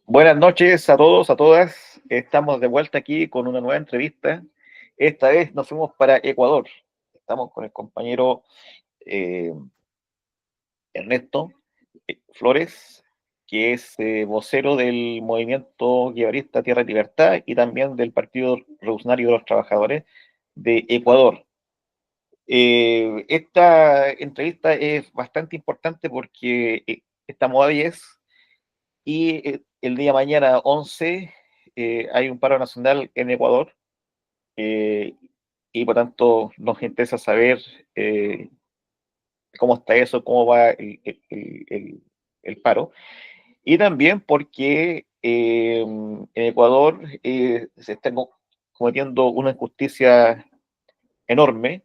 Buenas noches a todos, a todas. Estamos de vuelta aquí con una nueva entrevista. Esta vez nos fuimos para Ecuador. Estamos con el compañero eh, Ernesto Flores, que es vocero del movimiento guevarista Tierra y Libertad y también del Partido Revolucionario de los Trabajadores de Ecuador. Esta entrevista es bastante importante porque estamos a 10 y el día mañana 11 hay un paro nacional en Ecuador eh, y por tanto nos interesa saber cómo está eso, cómo va el paro. Y también porque en Ecuador se está cometiendo una injusticia enorme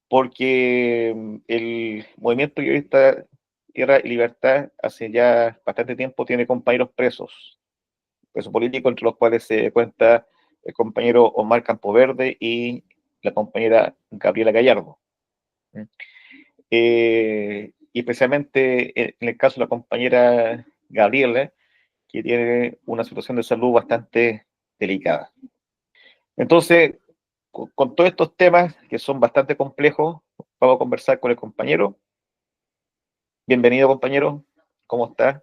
porque el movimiento periodista Tierra y Libertad hace ya bastante tiempo tiene compañeros presos políticos, entre los cuales se cuenta el compañero Omar Campoverde y la compañera Gabriela Gallardo. Y especialmente en el caso de la compañera Gabriela, que tiene una situación de salud bastante delicada. Entonces, con todos estos temas que son bastante complejos, vamos a conversar con el compañero. Bienvenido, compañero. ¿Cómo está?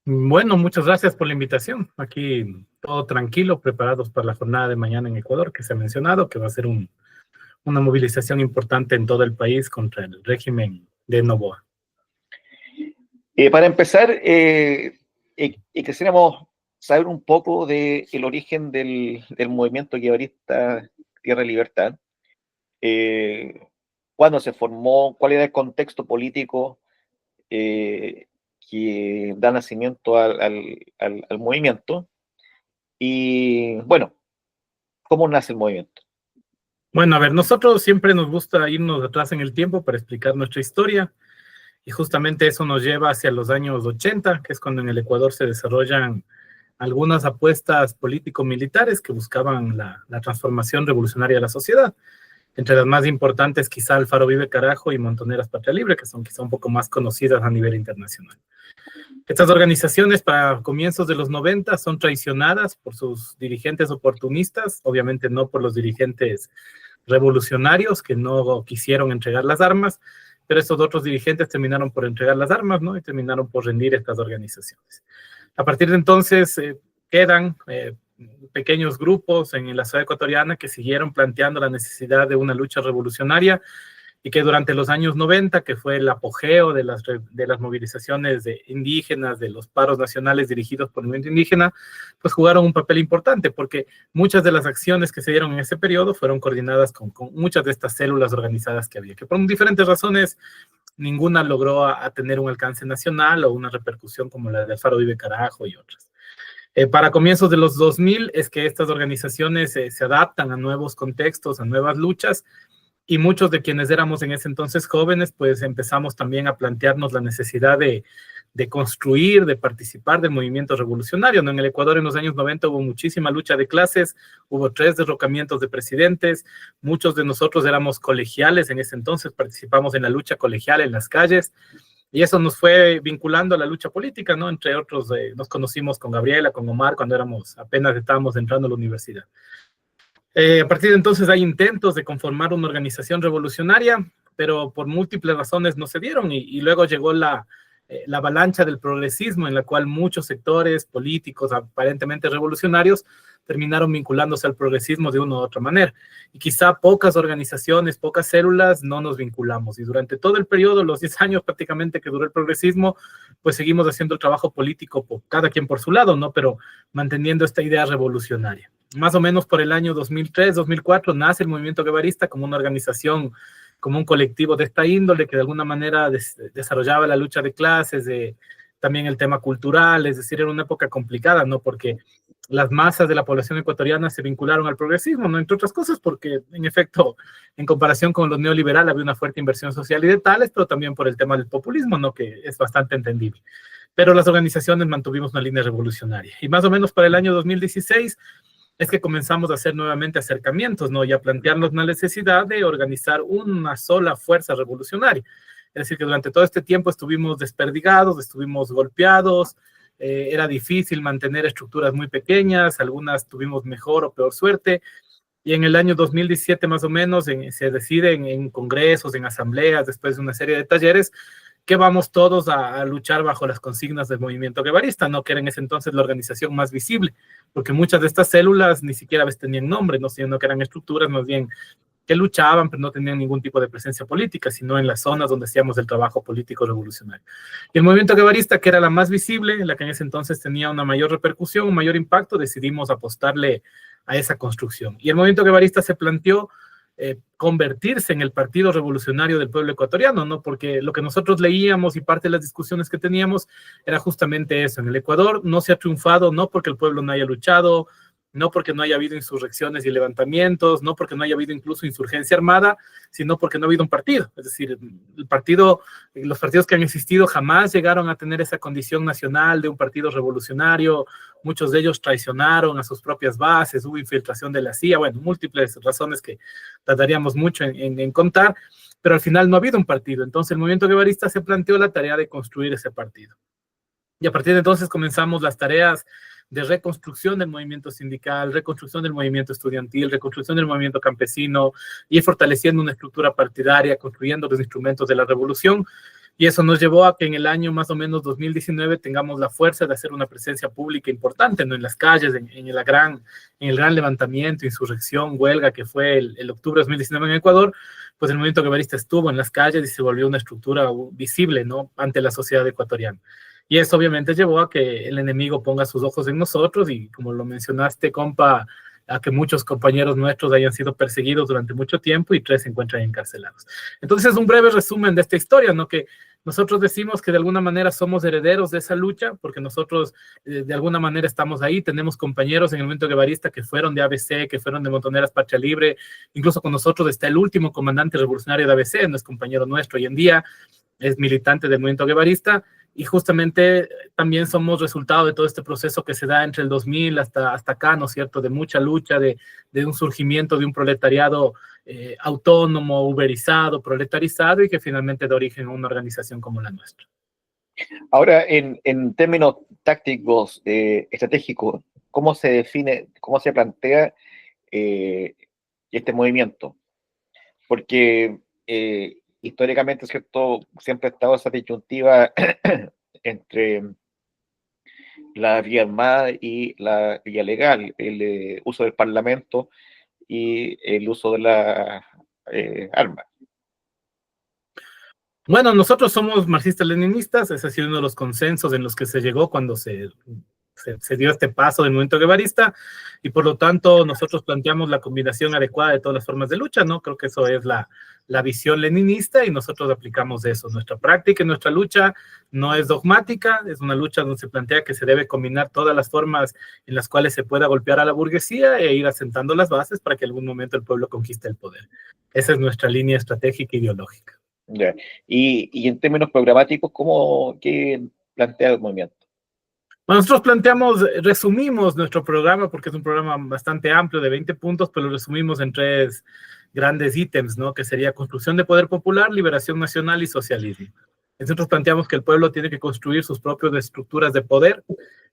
Bueno, muchas gracias por la invitación. Aquí todo tranquilo, preparados para la jornada de mañana en Ecuador, que se ha mencionado, que va a ser una movilización importante en todo el país contra el régimen de Noboa. Para empezar, quisiéramos saber un poco del origen del movimiento guevarista Tierra y Libertad. ¿Cuándo se formó? ¿Cuál era el contexto político que da nacimiento al movimiento? Y bueno, ¿cómo nace el movimiento? Bueno, a ver, nosotros siempre nos gusta irnos atrás en el tiempo para explicar nuestra historia, y justamente eso nos lleva hacia los años 80, que es cuando en el Ecuador se desarrollan algunas apuestas político-militares que buscaban la transformación revolucionaria de la sociedad. Entre las más importantes, quizá Alfaro Vive Carajo y Montoneras Patria Libre, que son quizá un poco más conocidas a nivel internacional. Estas organizaciones para comienzos de los 90 son traicionadas por sus dirigentes oportunistas, obviamente no por los dirigentes revolucionarios que no quisieron entregar las armas, pero estos otros dirigentes terminaron por entregar las armas, ¿no? Y terminaron por rendir estas organizaciones. A partir de entonces quedan pequeños grupos en la ciudad ecuatoriana que siguieron planteando la necesidad de una lucha revolucionaria y que durante los años 90, que fue el apogeo de las movilizaciones indígenas, de los paros nacionales dirigidos por el movimiento indígena, pues jugaron un papel importante, porque muchas de las acciones que se dieron en ese periodo fueron coordinadas con muchas de estas células organizadas que había, que por diferentes razones ninguna logró a tener un alcance nacional o una repercusión como la de Alfaro Vive Carajo y otras. Para comienzos de los 2000 es que estas organizaciones se adaptan a nuevos contextos, a nuevas luchas, y muchos de quienes éramos en ese entonces jóvenes, pues empezamos también a plantearnos la necesidad de construir, de participar del movimiento revolucionario, ¿no? En el Ecuador en los años 90 hubo muchísima lucha de clases, hubo 3 derrocamientos de presidentes, muchos de nosotros éramos colegiales en ese entonces, participamos en la lucha colegial en las calles, y eso nos fue vinculando a la lucha política, ¿no? Entre otros, nos conocimos con Gabriela, con Omar, cuando apenas estábamos entrando a la universidad. A partir de entonces hay intentos de conformar una organización revolucionaria, pero por múltiples razones no se dieron, y luego llegó la avalancha del progresismo, en la cual muchos sectores políticos aparentemente revolucionarios terminaron vinculándose al progresismo de una u otra manera. Y quizá pocas organizaciones, pocas células no nos vinculamos. Y durante todo el periodo, los 10 años prácticamente que duró el progresismo, pues seguimos haciendo el trabajo político, cada quien por su lado, ¿no? Pero manteniendo esta idea revolucionaria. Más o menos por el año 2003, 2004, nace el movimiento guevarista como una organización, como un colectivo de esta índole que de alguna manera desarrollaba la lucha de clases, también el tema cultural, es decir, era una época complicada, ¿no? Porque las masas de la población ecuatoriana se vincularon al progresismo, ¿no? Entre otras cosas porque, en efecto, en comparación con los neoliberales había una fuerte inversión social y de tales, pero también por el tema del populismo, ¿no? Que es bastante entendible. Pero las organizaciones mantuvimos una línea revolucionaria. Y más o menos para el año 2016 es que comenzamos a hacer nuevamente acercamientos, ¿no? Y a plantearnos la necesidad de organizar una sola fuerza revolucionaria. Es decir, que durante todo este tiempo estuvimos desperdigados, estuvimos golpeados, era difícil mantener estructuras muy pequeñas, algunas tuvimos mejor o peor suerte, y en el año 2017 más o menos se decide en congresos, en asambleas, después de una serie de talleres, que vamos todos a luchar bajo las consignas del movimiento guevarista, ¿no? Que era en ese entonces la organización más visible, porque muchas de estas células ni siquiera tenían nombre, ¿no? Sino que eran estructuras más bien que luchaban, pero no tenían ningún tipo de presencia política, sino en las zonas donde hacíamos el trabajo político revolucionario. Y el movimiento guevarista, que era la más visible, la que en ese entonces tenía una mayor repercusión, un mayor impacto, decidimos apostarle a esa construcción. Y el movimiento guevarista se planteó convertirse en el partido revolucionario del pueblo ecuatoriano, ¿no? Porque lo que nosotros leíamos y parte de las discusiones que teníamos era justamente eso. En el Ecuador no se ha triunfado, no porque el pueblo no haya luchado, no porque no haya habido insurrecciones y levantamientos, no porque no haya habido incluso insurgencia armada, sino porque no ha habido un partido. Es decir, los partidos que han existido jamás llegaron a tener esa condición nacional de un partido revolucionario. Muchos de ellos traicionaron a sus propias bases, hubo infiltración de la CIA, bueno, múltiples razones que tardaríamos mucho en contar, pero al final no ha habido un partido. Entonces el movimiento guevarista se planteó la tarea de construir ese partido. Y a partir de entonces comenzamos las tareas de reconstrucción del movimiento sindical, reconstrucción del movimiento estudiantil, reconstrucción del movimiento campesino, y fortaleciendo una estructura partidaria, construyendo los instrumentos de la revolución. Y eso nos llevó a que en el año más o menos 2019 tengamos la fuerza de hacer una presencia pública importante, ¿no? En las calles, en el gran levantamiento, insurrección, huelga que fue el octubre de 2019 en Ecuador. Pues el movimiento guevarista estuvo en las calles y se volvió una estructura visible, ¿no? Ante la sociedad ecuatoriana. Y eso obviamente llevó a que el enemigo ponga sus ojos en nosotros y, como lo mencionaste, compa, a que muchos compañeros nuestros hayan sido perseguidos durante mucho tiempo y 3 se encuentran encarcelados. Entonces es un breve resumen de esta historia, ¿no? Que nosotros decimos que de alguna manera somos herederos de esa lucha, porque nosotros de alguna manera estamos ahí, tenemos compañeros en el movimiento guevarista que fueron de ABC, que fueron de Montoneras Patria Libre, incluso con nosotros está el último comandante revolucionario de ABC, no es compañero nuestro hoy en día, es militante del movimiento guevarista, y justamente también somos resultado de todo este proceso que se da entre el 2000 hasta acá, ¿no es cierto?, de mucha lucha, de un surgimiento de un proletariado autónomo, uberizado, proletarizado, y que finalmente da origen a una organización como la nuestra. Ahora, en términos tácticos, estratégicos, ¿cómo se define, cómo se plantea este movimiento? Porque históricamente, ¿cierto?, siempre ha estado esa disyuntiva entre la vía armada y la vía legal, el uso del parlamento y el uso de la arma. Bueno, nosotros somos marxistas-leninistas, ese ha sido uno de los consensos en los que se llegó cuando se dio este paso del movimiento guevarista, y por lo tanto nosotros planteamos la combinación adecuada de todas las formas de lucha, ¿no? Creo que eso es la visión leninista, y nosotros aplicamos eso. Nuestra práctica y nuestra lucha no es dogmática, es una lucha donde se plantea que se debe combinar todas las formas en las cuales se pueda golpear a la burguesía e ir asentando las bases para que en algún momento el pueblo conquiste el poder. Esa es nuestra línea estratégica e ideológica. Yeah. Y en términos programáticos, ¿qué plantea el movimiento? Bueno, nosotros resumimos nuestro programa, porque es un programa bastante amplio de 20 puntos, pero lo resumimos en 3 grandes ítems, ¿no? Que sería construcción de poder popular, liberación nacional y socialismo. Nosotros planteamos que el pueblo tiene que construir sus propias estructuras de poder,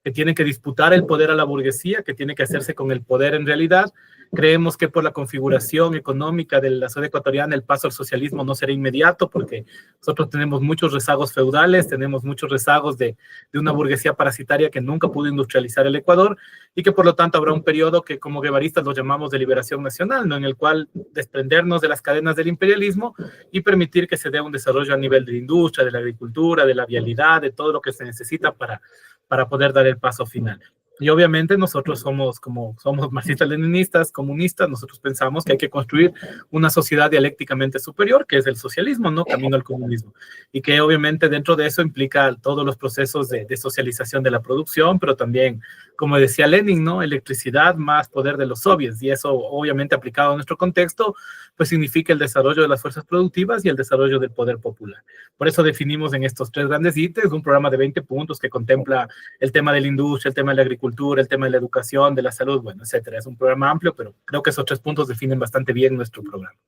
que tiene que disputar el poder a la burguesía, que tiene que hacerse con el poder en realidad. Creemos que por la configuración económica de la sociedad ecuatoriana el paso al socialismo no será inmediato, porque nosotros tenemos muchos rezagos feudales, tenemos muchos rezagos de una burguesía parasitaria que nunca pudo industrializar el Ecuador, y que por lo tanto habrá un periodo que como guevaristas lo llamamos de liberación nacional, ¿no? En el cual desprendernos de las cadenas del imperialismo y permitir que se dé un desarrollo a nivel de la industria, de la agricultura, de la vialidad, de todo lo que se necesita para poder dar el paso final. Y obviamente nosotros somos marxistas-leninistas, comunistas, nosotros pensamos que hay que construir una sociedad dialécticamente superior, que es el socialismo, ¿no? Camino al comunismo. Y que obviamente dentro de eso implica todos los procesos de socialización de la producción, pero también, como decía Lenin, ¿no? Electricidad más poder de los soviets. Y eso obviamente aplicado a nuestro contexto, pues significa el desarrollo de las fuerzas productivas y el desarrollo del poder popular. Por eso definimos en estos 3 grandes ítems un programa de 20 puntos que contempla el tema de la industria, el tema de la agricultura, agricultura, el tema de la educación, de la salud, bueno, etcétera. Es un programa amplio, pero creo que esos 3 puntos definen bastante bien nuestro programa.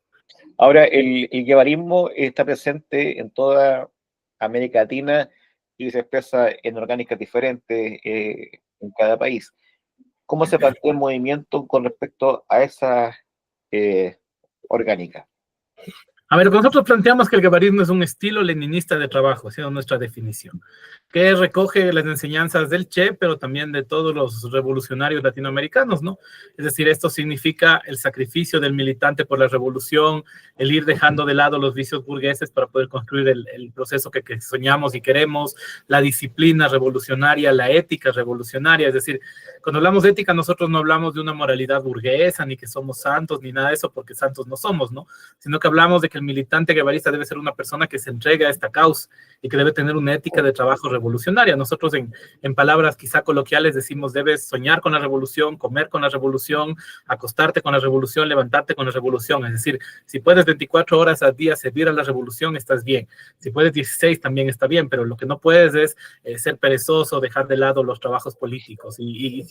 Ahora, el guevarismo está presente en toda América Latina y se expresa en orgánicas diferentes en cada país. ¿Cómo se plantea el movimiento con respecto a esa orgánica? A ver, nosotros planteamos que el guevarismo es un estilo leninista de trabajo, ha sido nuestra definición, que recoge las enseñanzas del Che, pero también de todos los revolucionarios latinoamericanos, ¿no? Es decir, esto significa el sacrificio del militante por la revolución, el ir dejando de lado los vicios burgueses para poder construir el proceso que soñamos y queremos, la disciplina revolucionaria, la ética revolucionaria. Es decir, cuando hablamos de ética, nosotros no hablamos de una moralidad burguesa, ni que somos santos, ni nada de eso, porque santos no somos, ¿no? Sino que hablamos de que el militante guevarista debe ser una persona que se entrega a esta causa y que debe tener una ética de trabajo revolucionaria. Nosotros en palabras quizá coloquiales decimos, debes soñar con la revolución, comer con la revolución, acostarte con la revolución, levantarte con la revolución. Es decir, si puedes 24 horas al día servir a la revolución, estás bien. Si puedes 16, también está bien, pero lo que no puedes es ser perezoso, dejar de lado los trabajos políticos. Y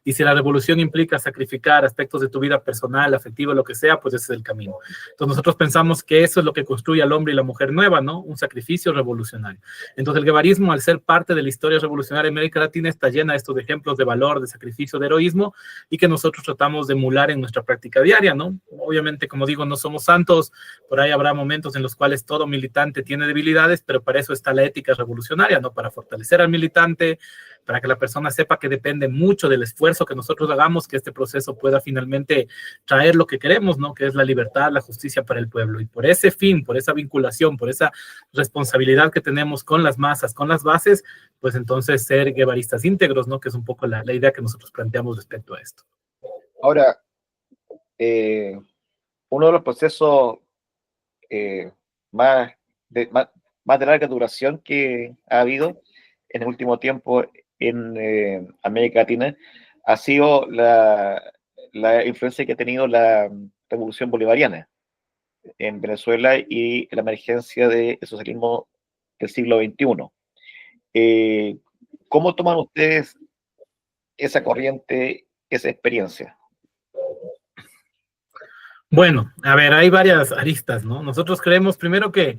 si la revolución implica sacrificar aspectos de tu vida personal, afectiva, lo que sea, pues ese es el camino. Entonces nosotros pensamos que eso es lo que construye al hombre y la mujer nueva, ¿no? Un sacrificio revolucionario. Entonces el guevarismo, al ser parte de la historia revolucionaria de América Latina, está llena de estos ejemplos de valor, de sacrificio, de heroísmo, y que nosotros tratamos de emular en nuestra práctica diaria, ¿no? Obviamente, como digo, no somos santos, por ahí habrá momentos en los cuales todo militante tiene debilidades, pero para eso está la ética revolucionaria, ¿no? Para fortalecer al militante, para que la persona sepa que depende mucho del esfuerzo que nosotros hagamos, que este proceso pueda finalmente traer lo que queremos, ¿no? Que es la libertad, la justicia para el pueblo. Y por ese fin, por esa vinculación, por esa responsabilidad que tenemos con las masas, con las bases, pues entonces ser guevaristas íntegros, ¿no? Que es un poco la idea que nosotros planteamos respecto a esto. Ahora, uno de los procesos más de larga duración que ha habido en el último tiempo en América Latina ha sido la influencia que ha tenido la revolución bolivariana en Venezuela y la emergencia del socialismo del siglo XXI. ¿Cómo toman ustedes esa corriente, esa experiencia? Bueno, a ver, hay varias aristas, ¿no? Nosotros creemos primero que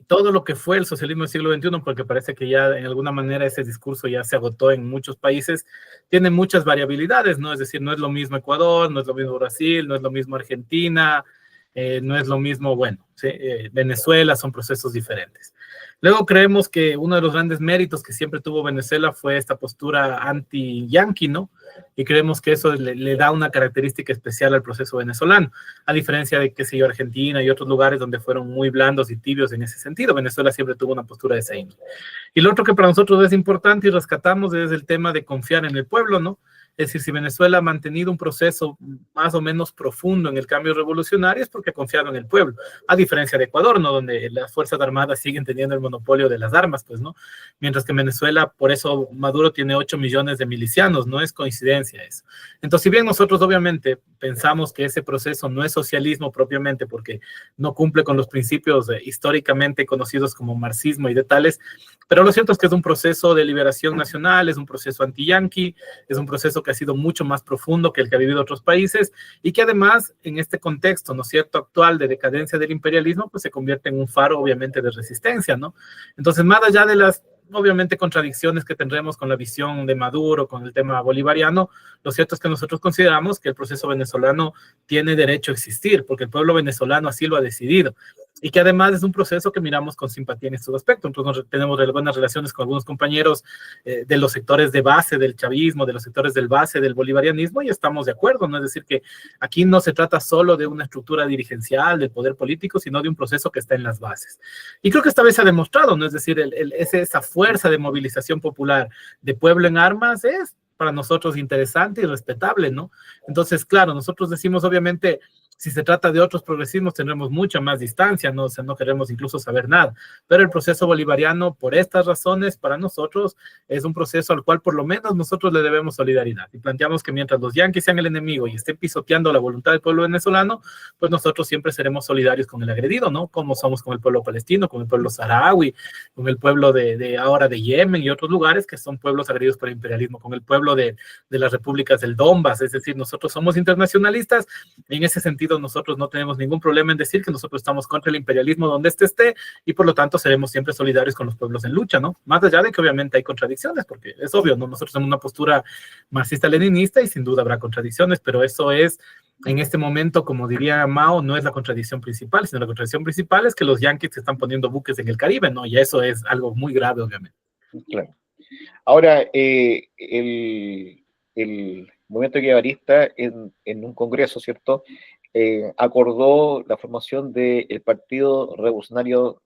todo lo que fue el socialismo del siglo XXI, porque parece que ya en alguna manera ese discurso ya se agotó en muchos países, tiene muchas variabilidades, ¿no? Es decir, no es lo mismo Ecuador, no es lo mismo Brasil, no es lo mismo Argentina, no es lo mismo, bueno, ¿sí? Venezuela, son procesos diferentes. Luego creemos que uno de los grandes méritos que siempre tuvo Venezuela fue esta postura anti-yanqui, ¿no? Y creemos que eso le da una característica especial al proceso venezolano, a diferencia de, qué sé yo, Argentina y otros lugares donde fueron muy blandos y tibios en ese sentido. Venezuela siempre tuvo una postura de esa índole. Y lo otro que para nosotros es importante y rescatamos es el tema de confiar en el pueblo, ¿no? Es decir, si Venezuela ha mantenido un proceso más o menos profundo en el cambio revolucionario es porque ha confiado en el pueblo, a diferencia de Ecuador, ¿no? Donde las Fuerzas Armadas siguen teniendo el monopolio de las armas, pues, ¿no? Mientras que en Venezuela, por eso Maduro tiene 8 millones de milicianos, no es coincidencia eso. Entonces, si bien nosotros obviamente pensamos que ese proceso no es socialismo propiamente porque no cumple con los principios históricamente conocidos como marxismo y de tales, pero lo cierto es que es un proceso de liberación nacional, es un proceso anti-yanqui, es un proceso que ha sido mucho más profundo que el que ha vivido otros países y que además en este contexto, ¿no es cierto?, actual de decadencia del imperialismo, pues se convierte en un faro obviamente de resistencia, ¿no? Entonces, más allá de las obviamente contradicciones que tendremos con la visión de Maduro, con el tema bolivariano, lo cierto es que nosotros consideramos que el proceso venezolano tiene derecho a existir, porque el pueblo venezolano así lo ha decidido, y que además es un proceso que miramos con simpatía en estos aspectos. Entonces tenemos buenas relaciones con algunos compañeros de los sectores de base del chavismo, de los sectores del base del bolivarianismo, y estamos de acuerdo, ¿no? Es decir, que aquí no se trata solo de una estructura dirigencial del poder político, sino de un proceso que está en las bases. Y creo que esta vez se ha demostrado, ¿no? Es decir, esa fuerza de movilización popular de pueblo en armas es para nosotros interesante y respetable, ¿no? Entonces, claro, nosotros decimos, obviamente, Si se trata de otros progresismos, tendremos mucha más distancia, ¿no? O sea, no queremos incluso saber nada. Pero el proceso bolivariano, por estas razones, para nosotros, es un proceso al cual por lo menos nosotros le debemos solidaridad. Y planteamos que mientras los yanquis sean el enemigo y estén pisoteando la voluntad del pueblo venezolano, pues nosotros siempre seremos solidarios con el agredido, ¿no? Como somos con el pueblo palestino, con el pueblo saharaui, con el pueblo de ahora de Yemen y otros lugares que son pueblos agredidos por el imperialismo, con el pueblo de las repúblicas del Donbass. Es decir, nosotros somos internacionalistas. En ese sentido, nosotros no tenemos ningún problema en decir que nosotros estamos contra el imperialismo donde esté, y por lo tanto seremos siempre solidarios con los pueblos en lucha, ¿no? Más allá de que obviamente hay contradicciones, porque es obvio, ¿no? Nosotros tenemos una postura marxista-leninista y sin duda habrá contradicciones, pero eso es, en este momento, como diría Mao, no es la contradicción principal, sino la contradicción principal es que los yanquis están poniendo buques en el Caribe, ¿no? Y eso es algo muy grave, obviamente. Claro. Ahora, el movimiento guevarista en un congreso, ¿cierto? Acordó la formación del Partido Revolucionario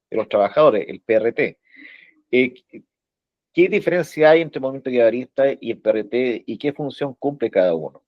de los Trabajadores, el PRT. ¿Qué diferencia hay entre el movimiento guevarista y el PRT y qué función cumple cada uno?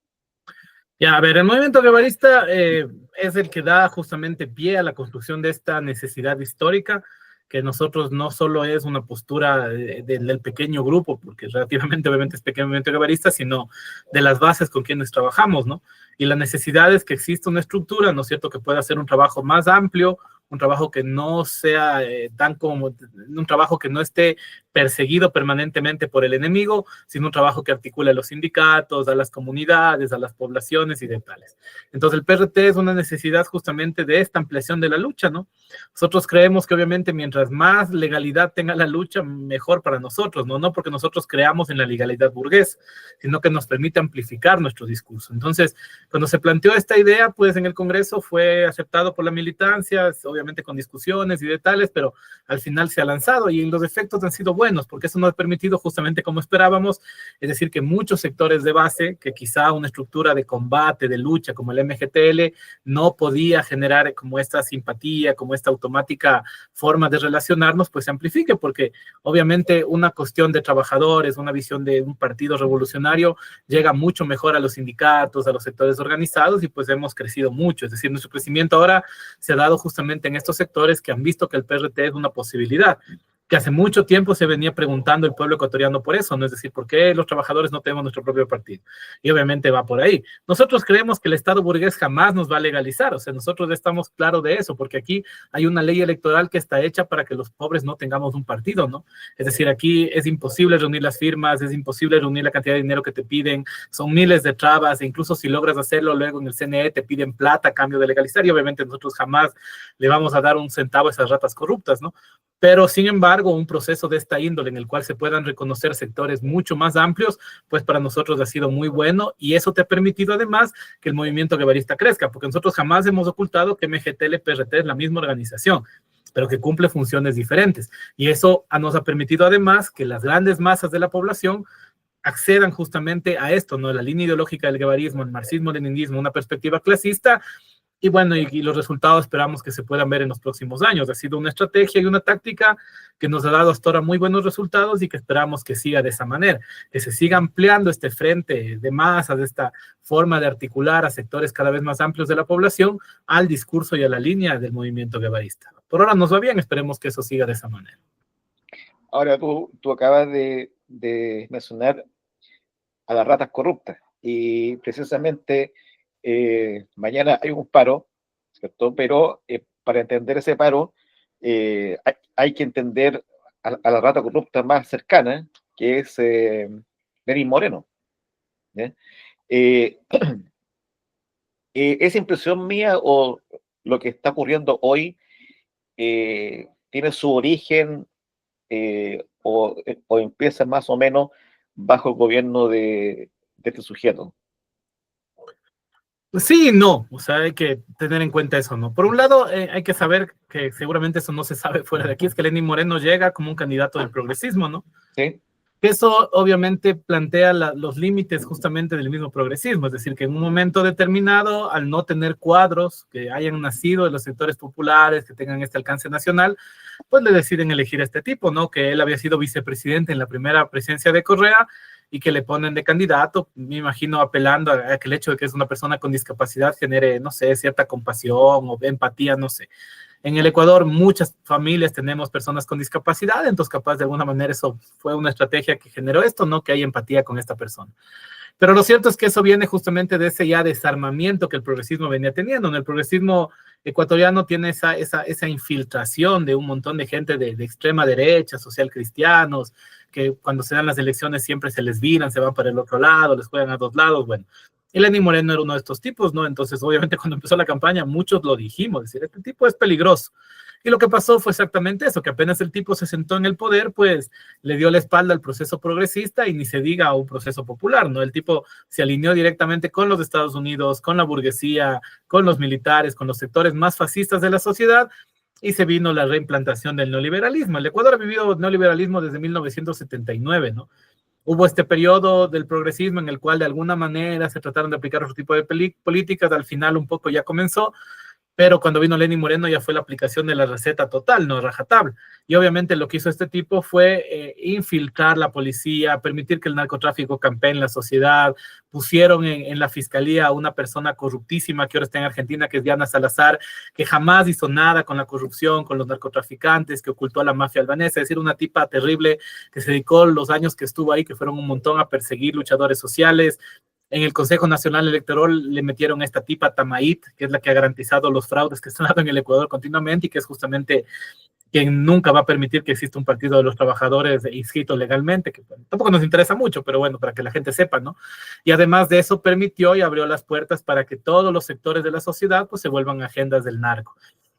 Ya, a ver, el movimiento guevarista es el que da justamente pie a la construcción de esta necesidad histórica, que nosotros no solo es una postura del pequeño grupo, porque relativamente obviamente es pequeño movimiento guevarista, sino de las bases con quienes trabajamos, ¿no? Y la necesidad es que exista una estructura, ¿no es cierto?, que pueda hacer un trabajo más amplio, un trabajo que no sea tan como, un trabajo que no esté perseguido permanentemente por el enemigo, sino un trabajo que articule a los sindicatos, a las comunidades, a las poblaciones y de tales. Entonces el PRT es una necesidad justamente de esta ampliación de la lucha, ¿no? Nosotros creemos que obviamente mientras más legalidad tenga la lucha, mejor para nosotros, ¿no? No porque nosotros creamos en la legalidad burguesa, sino que nos permite amplificar nuestro discurso. Entonces, cuando se planteó esta idea, pues en el Congreso fue aceptado por la militancia, obviamente con discusiones y detalles, pero al final se ha lanzado y los efectos han sido buenos, porque eso nos ha permitido justamente como esperábamos, es decir, que muchos sectores de base, que quizá una estructura de combate, de lucha como el MGTL, no podía generar como esta simpatía, como esta automática forma de relacionarnos, pues se amplifique, porque obviamente una cuestión de trabajadores, una visión de un partido revolucionario, llega mucho mejor a los sindicatos, a los sectores organizados, y pues hemos crecido mucho. Es decir, nuestro crecimiento ahora se ha dado justamente en estos sectores que han visto que el PRT es una posibilidad, que hace mucho tiempo se venía preguntando el pueblo ecuatoriano por eso, ¿no? Es decir, ¿por qué los trabajadores no tenemos nuestro propio partido? Y obviamente va por ahí. Nosotros creemos que el Estado burgués jamás nos va a legalizar, o sea, nosotros estamos claros de eso, porque aquí hay una ley electoral que está hecha para que los pobres no tengamos un partido, ¿no? Es decir, aquí es imposible reunir las firmas, es imposible reunir la cantidad de dinero que te piden, son miles de trabas, e incluso si logras hacerlo, luego en el CNE te piden plata a cambio de legalizar, y obviamente nosotros jamás le vamos a dar un centavo a esas ratas corruptas, ¿no? Pero, sin embargo, un proceso de esta índole en el cual se puedan reconocer sectores mucho más amplios, pues para nosotros ha sido muy bueno, y eso te ha permitido además que el movimiento guevarista crezca, porque nosotros jamás hemos ocultado que MGTL y PRT es la misma organización, pero que cumple funciones diferentes. Y eso nos ha permitido además que las grandes masas de la población accedan justamente a esto, ¿no? La línea ideológica del guevarismo, el marxismo-leninismo, una perspectiva clasista. Y bueno, y los resultados esperamos que se puedan ver en los próximos años. Ha sido una estrategia y una táctica que nos ha dado hasta ahora muy buenos resultados y que esperamos que siga de esa manera, que se siga ampliando este frente de masas, de esta forma de articular a sectores cada vez más amplios de la población al discurso y a la línea del movimiento guevarista. Por ahora nos va bien, esperemos que eso siga de esa manera. Ahora tú acabas de mencionar a las ratas corruptas y precisamente mañana hay un paro, ¿cierto? Pero para entender ese paro hay que entender a la rata corrupta más cercana, que es Lenín Moreno. ¿Ya? Eh, ¿Es impresión mía o lo que está ocurriendo hoy tiene su origen o empieza más o menos bajo el gobierno de este sujeto? Sí, no, o sea, hay que tener en cuenta eso, ¿no? Por un lado, hay que saber que seguramente eso no se sabe fuera de aquí, es que Lenín Moreno llega como un candidato del progresismo, ¿no? ¿Sí? Eso obviamente plantea los límites justamente del mismo progresismo, es decir, que en un momento determinado, al no tener cuadros que hayan nacido de los sectores populares, que tengan este alcance nacional, pues le deciden elegir a este tipo, ¿no? Que él había sido vicepresidente en la primera presidencia de Correa y que le ponen de candidato, me imagino apelando a que el hecho de que es una persona con discapacidad genere, no sé, cierta compasión o empatía, no sé. En el Ecuador muchas familias tenemos personas con discapacidad, entonces capaz de alguna manera eso fue una estrategia que generó esto, ¿no? Que hay empatía con esta persona. Pero lo cierto es que eso viene justamente de ese ya desarmamiento que el progresismo venía teniendo. En el progresismo ecuatoriano tiene esa infiltración de un montón de gente de extrema derecha, social cristianos, que cuando se dan las elecciones siempre se les viran, se van para el otro lado, les juegan a dos lados, bueno. Y Lenín Moreno era uno de estos tipos, ¿no? Entonces, obviamente, cuando empezó la campaña, muchos lo dijimos, decir, este tipo es peligroso. Y lo que pasó fue exactamente eso, que apenas el tipo se sentó en el poder, pues le dio la espalda al proceso progresista y ni se diga a un proceso popular, ¿no? El tipo se alineó directamente con los Estados Unidos, con la burguesía, con los militares, con los sectores más fascistas de la sociedad, y se vino la reimplantación del neoliberalismo. El Ecuador ha vivido neoliberalismo desde 1979, ¿no? Hubo este periodo del progresismo en el cual de alguna manera se trataron de aplicar otro tipo de políticas, al final un poco ya comenzó, pero cuando vino Lenín Moreno ya fue la aplicación de la receta total, no rajatabla. Y obviamente lo que hizo este tipo fue infiltrar la policía, permitir que el narcotráfico campee en la sociedad, pusieron en la fiscalía a una persona corruptísima que ahora está en Argentina, que es Diana Salazar, que jamás hizo nada con la corrupción, con los narcotraficantes, que ocultó a la mafia albanesa, es decir, una tipa terrible que se dedicó los años que estuvo ahí, que fueron un montón, a perseguir luchadores sociales. En el Consejo Nacional Electoral le metieron a esta tipa Tamait, que es la que ha garantizado los fraudes que están dando en el Ecuador continuamente y que es justamente quien nunca va a permitir que exista un partido de los trabajadores inscrito legalmente, que bueno, tampoco nos interesa mucho, pero bueno, para que la gente sepa, ¿no? Y además de eso permitió y abrió las puertas para que todos los sectores de la sociedad pues se vuelvan agendas del narco.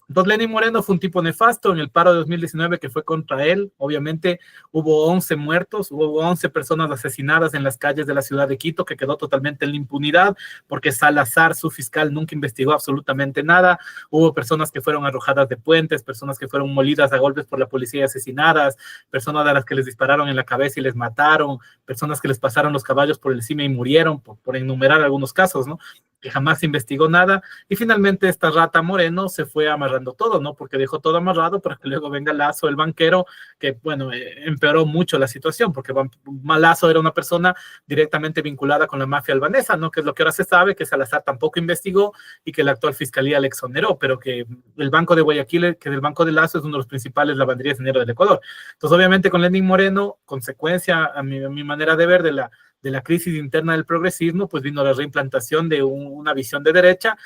Entonces, Lenín Moreno fue un tipo nefasto. En el paro de 2019 que fue contra él, obviamente hubo 11 muertos, hubo 11 personas asesinadas en las calles de la ciudad de Quito, que quedó totalmente en la impunidad, porque Salazar, su fiscal, nunca investigó absolutamente nada. Hubo personas que fueron arrojadas de puentes, personas que fueron molidas a golpes por la policía y asesinadas, personas a las que les dispararon en la cabeza y les mataron, personas que les pasaron los caballos por encima y murieron, por enumerar algunos casos, ¿no? Que jamás se investigó nada, y finalmente esta rata Moreno se fue amarrando todo, ¿no? Porque dejó todo amarrado para que luego venga Lazo, el banquero, que, bueno, empeoró mucho la situación, porque Lazo era una persona directamente vinculada con la mafia albanesa, ¿no? Que es lo que ahora se sabe, que Salazar tampoco investigó y que la actual fiscalía le exoneró, pero que el Banco de Guayaquil, que el Banco de Lazo es uno de los principales lavanderías de dinero del Ecuador. Entonces, obviamente, con Lenín Moreno, consecuencia, a mi manera de ver, de la crisis interna del progresismo, pues vino la reimplantación de una visión de derecha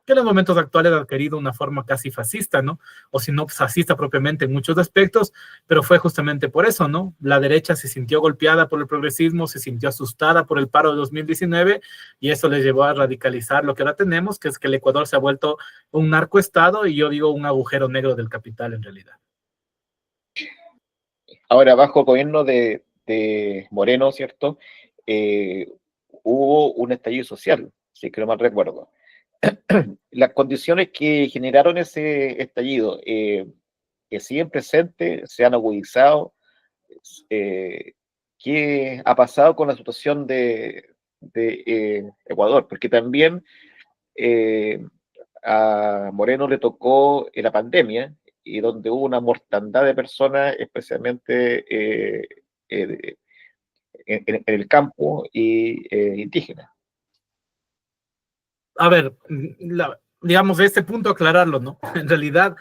que en los momentos actuales ha adquirido una forma casi fascista, ¿no? O si no, fascista propiamente en muchos aspectos, pero fue justamente por eso, ¿no? La derecha se sintió golpeada por el progresismo, se sintió asustada por el paro de 2019 y eso le llevó a radicalizar lo que ahora tenemos, que es que el Ecuador se ha vuelto un narcoestado y yo digo un agujero negro del capital en realidad. Ahora, bajo el gobierno de Moreno, ¿cierto? Hubo un estallido social, si que no mal recuerdo. Las condiciones que generaron ese estallido que siguen presentes, se han agudizado. ¿Qué ha pasado con la situación de Ecuador? Porque también a Moreno le tocó en la pandemia y donde hubo una mortandad de personas, especialmente en el campo y indígenas. A ver, digamos, de este punto aclararlo, ¿no? En realidad,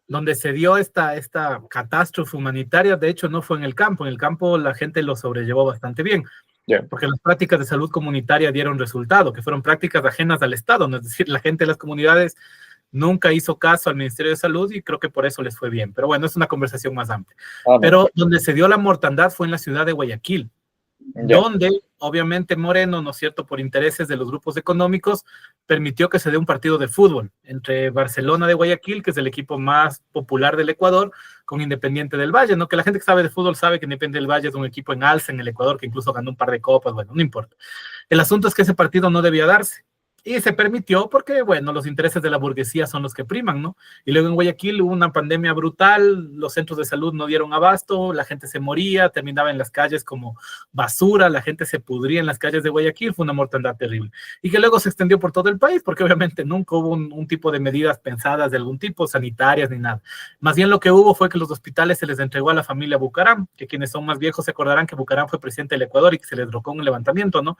donde se dio esta catástrofe humanitaria, de hecho, no fue en el campo la gente lo sobrellevó bastante bien, Yeah. porque las prácticas de salud comunitaria dieron resultado, que fueron prácticas ajenas al Estado, ¿no? Es decir, la gente de las comunidades nunca hizo caso al Ministerio de Salud y creo que por eso les fue bien, pero bueno, es una conversación más amplia. Pero donde se dio la mortandad fue en la ciudad de Guayaquil, donde obviamente Moreno, ¿no es cierto?, por intereses de los grupos económicos, permitió que se dé un partido de fútbol entre Barcelona de Guayaquil, que es el equipo más popular del Ecuador, con Independiente del Valle, ¿no? Que la gente que sabe de fútbol sabe que Independiente del Valle es un equipo en alza en el Ecuador, que incluso ganó un par de copas, bueno, no importa. El asunto es que ese partido no debía darse. Y se permitió porque, bueno, los intereses de la burguesía son los que priman, ¿no? Y luego en Guayaquil hubo una pandemia brutal, los centros de salud no dieron abasto, la gente se moría, terminaba en las calles como basura, la gente se pudría en las calles de Guayaquil, fue una mortandad terrible. Y que luego se extendió por todo el país, porque obviamente nunca hubo un tipo de medidas pensadas de algún tipo, sanitarias ni nada. Más bien lo que hubo fue que los hospitales se les entregó a la familia Bucaram, que quienes son más viejos se acordarán que Bucaram fue presidente del Ecuador y que se les drogó un levantamiento, ¿no?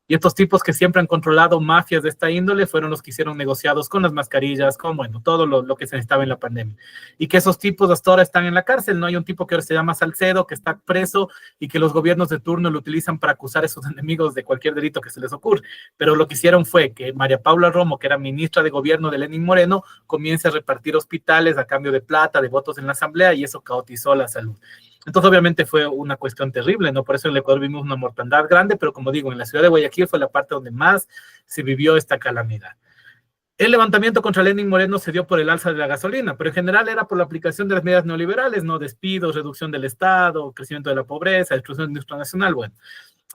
Y estos tipos que siempre han controlado mafias de esta índole fueron los que hicieron negociados con las mascarillas, con, bueno, todo lo que se necesitaba en la pandemia. Y que esos tipos hasta ahora están en la cárcel, ¿no? Hay un tipo que ahora se llama Salcedo, que está preso y que los gobiernos de turno lo utilizan para acusar a esos enemigos de cualquier delito que se les ocurre. Pero lo que hicieron fue que María Paula Romo, que era ministra de gobierno de Lenín Moreno, comience a repartir hospitales a cambio de plata, de votos en la asamblea, y eso caotizó la salud. Entonces, obviamente fue una cuestión terrible, ¿no? Por eso en el Ecuador vimos una mortandad grande, pero como digo, en la ciudad de Guayaquil fue la parte donde más se vivió esta calamidad. El levantamiento contra Lenín Moreno se dio por el alza de la gasolina, pero en general era por la aplicación de las medidas neoliberales, ¿no? Despidos, reducción del Estado, crecimiento de la pobreza, destrucción de la industria nacional, bueno.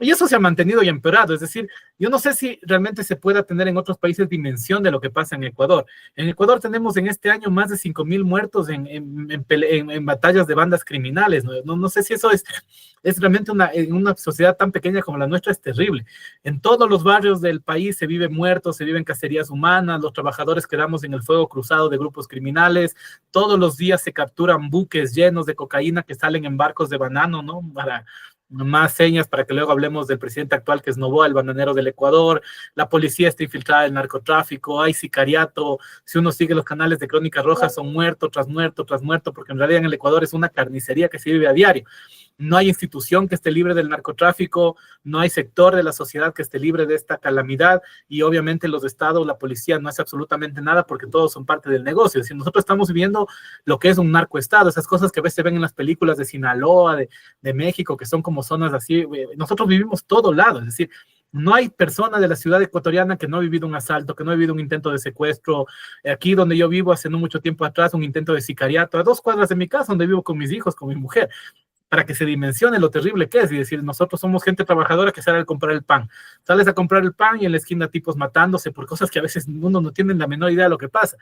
Y eso se ha mantenido y empeorado, es decir, yo no sé si realmente se pueda tener en otros países dimensión de lo que pasa en Ecuador. En Ecuador tenemos en este año más de 5.000 muertos en batallas de bandas criminales, no sé si eso es realmente en una sociedad tan pequeña como la nuestra es terrible. En todos los barrios del país se vive muertos, se viven cacerías humanas, los trabajadores quedamos en el fuego cruzado de grupos criminales, todos los días se capturan buques llenos de cocaína que salen en barcos de banano, ¿no? Para más señas para que luego hablemos del presidente actual, que es Noboa, el bananero del Ecuador. La policía está infiltrada en el narcotráfico, hay sicariato. Si uno sigue los canales de Crónicas Rojas, son muerto tras muerto tras muerto, porque en realidad en el Ecuador es una carnicería que se vive a diario. No hay institución que esté libre del narcotráfico, no hay sector de la sociedad que esté libre de esta calamidad, y obviamente los estados, la policía no hace absolutamente nada porque todos son parte del negocio. Es decir, nosotros estamos viviendo lo que es un narcoestado, esas cosas que a veces se ven en las películas de Sinaloa, de México, que son como zonas así. Nosotros vivimos todo lado, es decir, no hay persona de la ciudad ecuatoriana que no ha vivido un asalto, que no ha vivido un intento de secuestro. Aquí donde yo vivo, hace no mucho tiempo atrás, un intento de sicariato, a 2 cuadras de mi casa, donde vivo con mis hijos, con mi mujer, para que se dimensione lo terrible que es, y decir, nosotros somos gente trabajadora que sale a comprar el pan. Sales a comprar el pan y en la esquina tipos matándose por cosas que a veces uno no tiene la menor idea de lo que pasa.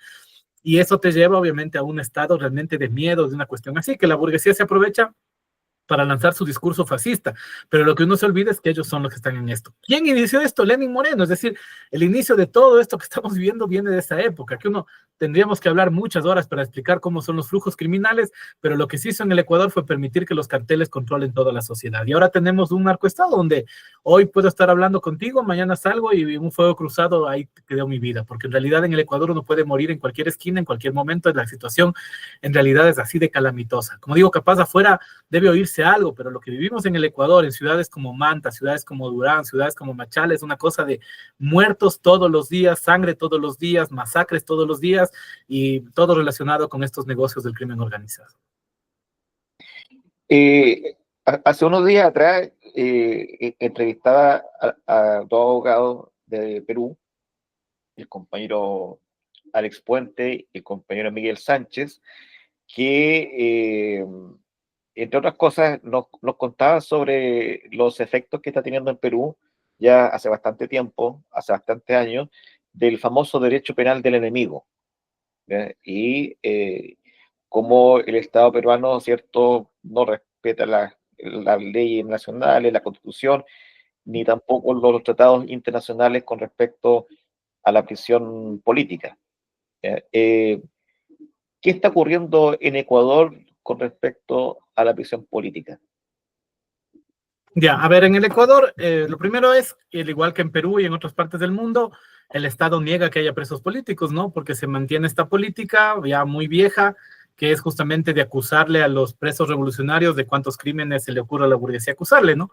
Y eso te lleva obviamente a un estado realmente de miedo, de una cuestión así, que la burguesía se aprovecha para lanzar su discurso fascista, pero lo que uno se olvida es que ellos son los que están en esto. ¿Quién inició esto? Lenín Moreno, es decir, el inicio de todo esto que estamos viviendo viene de esa época, que uno tendríamos que hablar muchas horas para explicar cómo son los flujos criminales, pero lo que se hizo en el Ecuador fue permitir que los carteles controlen toda la sociedad. Y ahora tenemos un narcoestado donde hoy puedo estar hablando contigo, mañana salgo y un fuego cruzado, ahí quedó mi vida, porque en realidad en el Ecuador uno puede morir en cualquier esquina, en cualquier momento, la situación en realidad es así de calamitosa. Como digo, capaz afuera debe oírse algo, pero lo que vivimos en el Ecuador, en ciudades como Manta, ciudades como Durán, ciudades como Machala, es una cosa de muertos todos los días, sangre todos los días, masacres todos los días, y todo relacionado con estos negocios del crimen organizado. Hace unos días atrás entrevistaba a 2 abogados de Perú, el compañero Alex Puente y el compañero Miguel Sánchez, que entre otras cosas nos contaban sobre los efectos que está teniendo en Perú ya hace bastante tiempo, hace bastantes años, del famoso derecho penal del enemigo, ¿ya? Y cómo el Estado peruano, ¿cierto?, no respeta las leyes nacionales, la Constitución, ni tampoco los tratados internacionales con respecto a la prisión política. ¿Qué está ocurriendo en Ecuador con respecto a la prisión política? Ya, a ver, en el Ecuador, lo primero es, al igual que en Perú y en otras partes del mundo, el Estado niega que haya presos políticos, ¿no? Porque se mantiene esta política ya muy vieja, que es justamente de acusarle a los presos revolucionarios de cuántos crímenes se le ocurre a la burguesía acusarle, ¿no?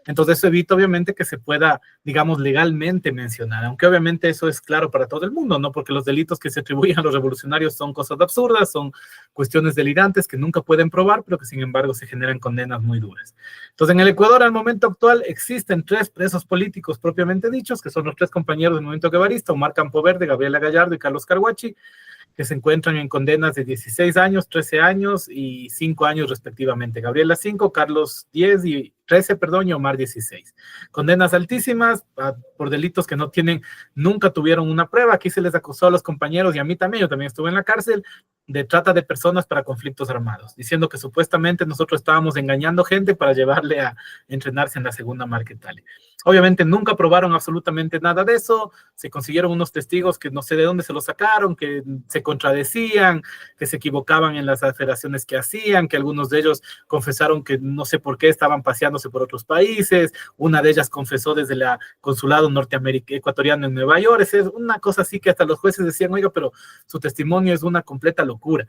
Entonces eso evita obviamente que se pueda, digamos, legalmente mencionar, aunque obviamente eso es claro para todo el mundo, ¿no? Porque los delitos que se atribuyen a los revolucionarios son cosas absurdas, son cuestiones delirantes que nunca pueden probar, pero que sin embargo se generan condenas muy duras. Entonces en el Ecuador al momento actual existen 3 presos políticos propiamente dichos, que son los 3 compañeros del movimiento guevarista, Omar Campoverde, Gabriela Gallardo y Carlos Carhuachi, que se encuentran en condenas de 16 años, 13 años y 5 años respectivamente. Gabriela 5, Carlos 10 y 13, perdón, y Omar 16. Condenas altísimas por delitos que no tienen, nunca tuvieron una prueba. Aquí se les acusó a los compañeros y a mí también, yo también estuve en la cárcel, de trata de personas para conflictos armados, diciendo que supuestamente nosotros estábamos engañando gente para llevarle a entrenarse en la segunda marca Italia. Obviamente nunca probaron absolutamente nada de eso, se consiguieron unos testigos que no sé de dónde se los sacaron, que se contradecían, que se equivocaban en las aseveraciones que hacían, que algunos de ellos confesaron que no sé por qué estaban paseándose por otros países, una de ellas confesó desde el consulado ecuatoriano en Nueva York, es una cosa así que hasta los jueces decían, oiga, pero su testimonio es una completa locura.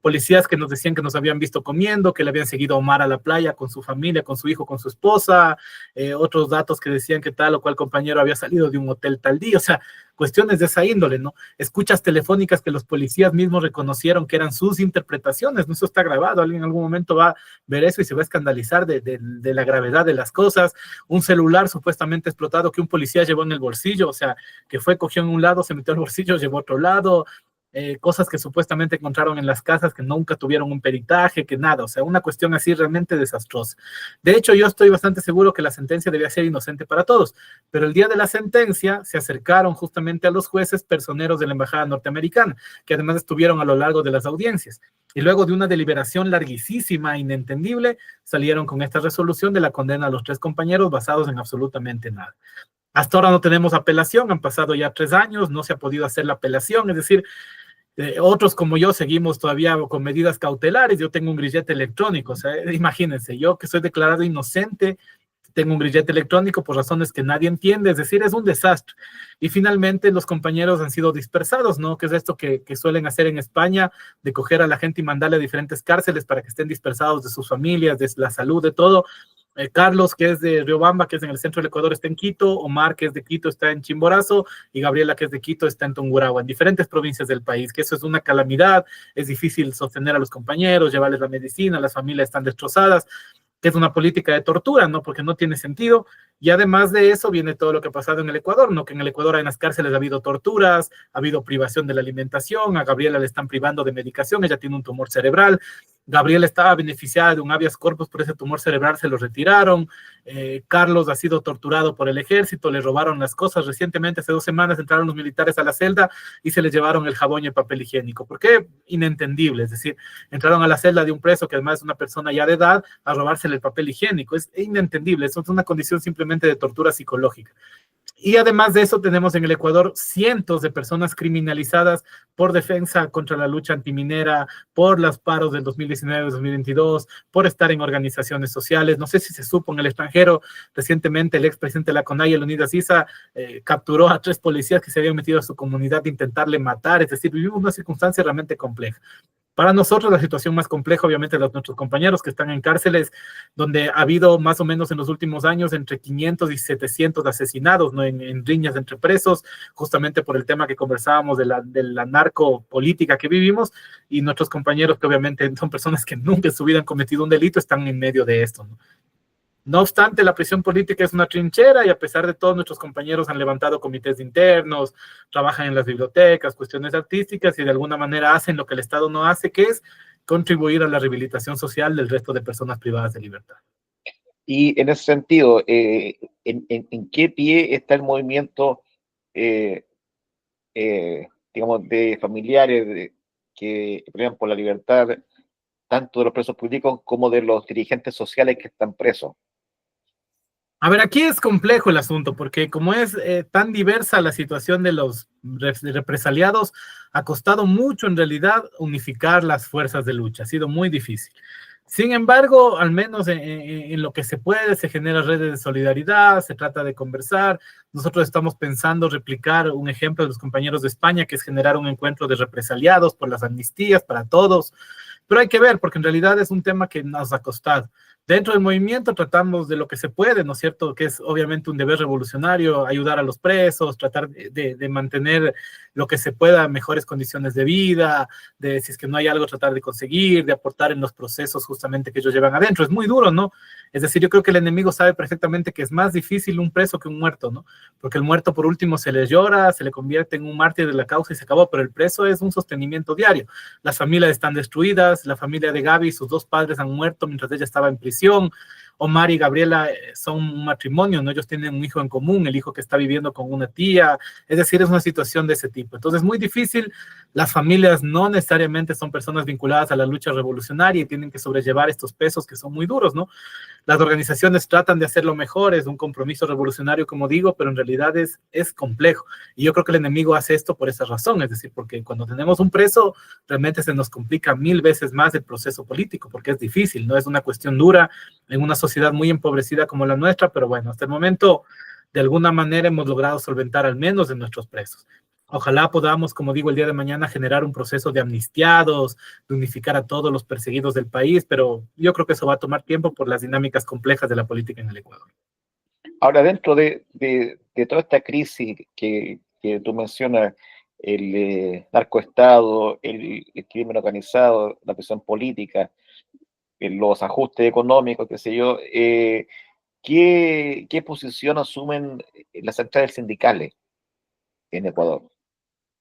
Policías que nos decían que nos habían visto comiendo, que le habían seguido a Omar a la playa con su familia, con su hijo, con su esposa, otros datos que decían que tal o cual compañero había salido de un hotel tal día, o sea, cuestiones de esa índole, ¿no? Escuchas telefónicas que los policías mismos reconocieron que eran sus interpretaciones, ¿no? Eso está grabado, alguien en algún momento va a ver eso y se va a escandalizar de la gravedad de las cosas. Un celular supuestamente explotado que un policía llevó en el bolsillo, o sea, que fue, cogió en un lado, se metió al bolsillo, llevó a otro lado, cosas que supuestamente encontraron en las casas que nunca tuvieron un peritaje, que nada, o sea, una cuestión así realmente desastrosa. De hecho, yo estoy bastante seguro que la sentencia debía ser inocente para todos, pero el día de la sentencia se acercaron justamente a los jueces personeros de la embajada norteamericana, que además estuvieron a lo largo de las audiencias, y luego de una deliberación larguísima, inentendible, salieron con esta resolución de la condena a los 3 compañeros basados en absolutamente nada. Hasta ahora no tenemos apelación, han pasado ya 3 años, no se ha podido hacer la apelación, es decir, otros como yo seguimos todavía con medidas cautelares, yo tengo un grillete electrónico, o sea, imagínense, yo que soy declarado inocente, tengo un grillete electrónico por razones que nadie entiende, es decir, es un desastre. Y finalmente los compañeros han sido dispersados, ¿no? Que es esto que suelen hacer en España, de coger a la gente y mandarle a diferentes cárceles para que estén dispersados de sus familias, de la salud, de todo. Carlos, que es de Riobamba, que es en el centro del Ecuador, está en Quito, Omar, que es de Quito, está en Chimborazo, y Gabriela, que es de Quito, está en Tungurahua, en diferentes provincias del país, que eso es una calamidad, es difícil sostener a los compañeros, llevarles la medicina, las familias están destrozadas, que es una política de tortura, ¿no? Porque no tiene sentido. Y además de eso viene todo lo que ha pasado en el Ecuador, ¿no? Que en el Ecuador en las cárceles ha habido torturas, ha habido privación de la alimentación, a Gabriela le están privando de medicación, ella tiene un tumor cerebral, Gabriela estaba beneficiada de un habeas corpus por ese tumor cerebral, se lo retiraron, Carlos ha sido torturado por el ejército, le robaron las cosas, recientemente hace 2 semanas entraron los militares a la celda y se les llevaron el jabón y el papel higiénico. ¿Por qué? Inentendible, es decir, entraron a la celda de un preso que además es una persona ya de edad a robársele el papel higiénico, es inentendible, eso es una condición simplemente de tortura psicológica. Y además de eso tenemos en el Ecuador cientos de personas criminalizadas por defensa contra la lucha antiminera, por los paros del 2019-2022, por estar en organizaciones sociales. No sé si se supo en el extranjero, recientemente el expresidente de la CONAIE, Leonidas Issa, capturó a 3 policías que se habían metido a su comunidad de intentarle matar. Es decir, vivimos una circunstancia realmente compleja. Para nosotros la situación más compleja, obviamente, de nuestros compañeros que están en cárceles, donde ha habido más o menos en los últimos años entre 500 y 700 asesinados, ¿no? en riñas entre presos, justamente por el tema que conversábamos de la narcopolítica que vivimos, y nuestros compañeros que obviamente son personas que nunca en su vida han cometido un delito, están en medio de esto, ¿no? No obstante, la prisión política es una trinchera y a pesar de todo, nuestros compañeros han levantado comités internos, trabajan en las bibliotecas, cuestiones artísticas y de alguna manera hacen lo que el Estado no hace, que es contribuir a la rehabilitación social del resto de personas privadas de libertad. Y en ese sentido, ¿en qué pie está el movimiento, digamos, de familiares que pelean por la libertad, tanto de los presos políticos como de los dirigentes sociales que están presos? A ver, aquí es complejo el asunto, porque como es tan diversa la situación de los represaliados, ha costado mucho en realidad unificar las fuerzas de lucha, ha sido muy difícil. Sin embargo, al menos en lo que se puede, se generan redes de solidaridad, se trata de conversar. Nosotros estamos pensando replicar un ejemplo de los compañeros de España, que es generar un encuentro de represaliados por las amnistías para todos. Pero hay que ver, porque en realidad es un tema que nos ha costado. Dentro del movimiento tratamos de lo que se puede, ¿no es cierto? Que es obviamente un deber revolucionario, ayudar a los presos, tratar de mantener lo que se pueda, mejores condiciones de vida, de si es que no hay algo, tratar de conseguir, de aportar en los procesos justamente que ellos llevan adentro. Es muy duro, ¿no? Es decir, yo creo que el enemigo sabe perfectamente que es más difícil un preso que un muerto, ¿no? Porque el muerto por último se le llora, se le convierte en un mártir de la causa y se acabó, pero el preso es un sostenimiento diario. Las familias están destruidas, la familia de Gaby, sus 2 padres han muerto mientras ella estaba en prisión. Omar y Gabriela son un matrimonio, ¿no? Ellos tienen un hijo en común, el hijo que está viviendo con una tía, es decir, es una situación de ese tipo. Entonces es muy difícil, las familias no necesariamente son personas vinculadas a la lucha revolucionaria y tienen que sobrellevar estos pesos que son muy duros, ¿no? Las organizaciones tratan de hacerlo mejor, es un compromiso revolucionario, como digo, pero en realidad es complejo. Y yo creo que el enemigo hace esto por esa razón, es decir, porque cuando tenemos un preso, realmente se nos complica 1000 veces más el proceso político, porque es difícil, no es una cuestión dura en una sociedad muy empobrecida como la nuestra, pero bueno, hasta el momento, de alguna manera hemos logrado solventar al menos de nuestros presos. Ojalá podamos, como digo, el día de mañana generar un proceso de amnistiados, de unificar a todos los perseguidos del país, pero yo creo que eso va a tomar tiempo por las dinámicas complejas de la política en el Ecuador. Ahora, dentro de toda esta crisis que tú mencionas, el narcoestado, el crimen organizado, la presión política, los ajustes económicos, qué sé yo, ¿qué posición asumen las centrales sindicales en Ecuador?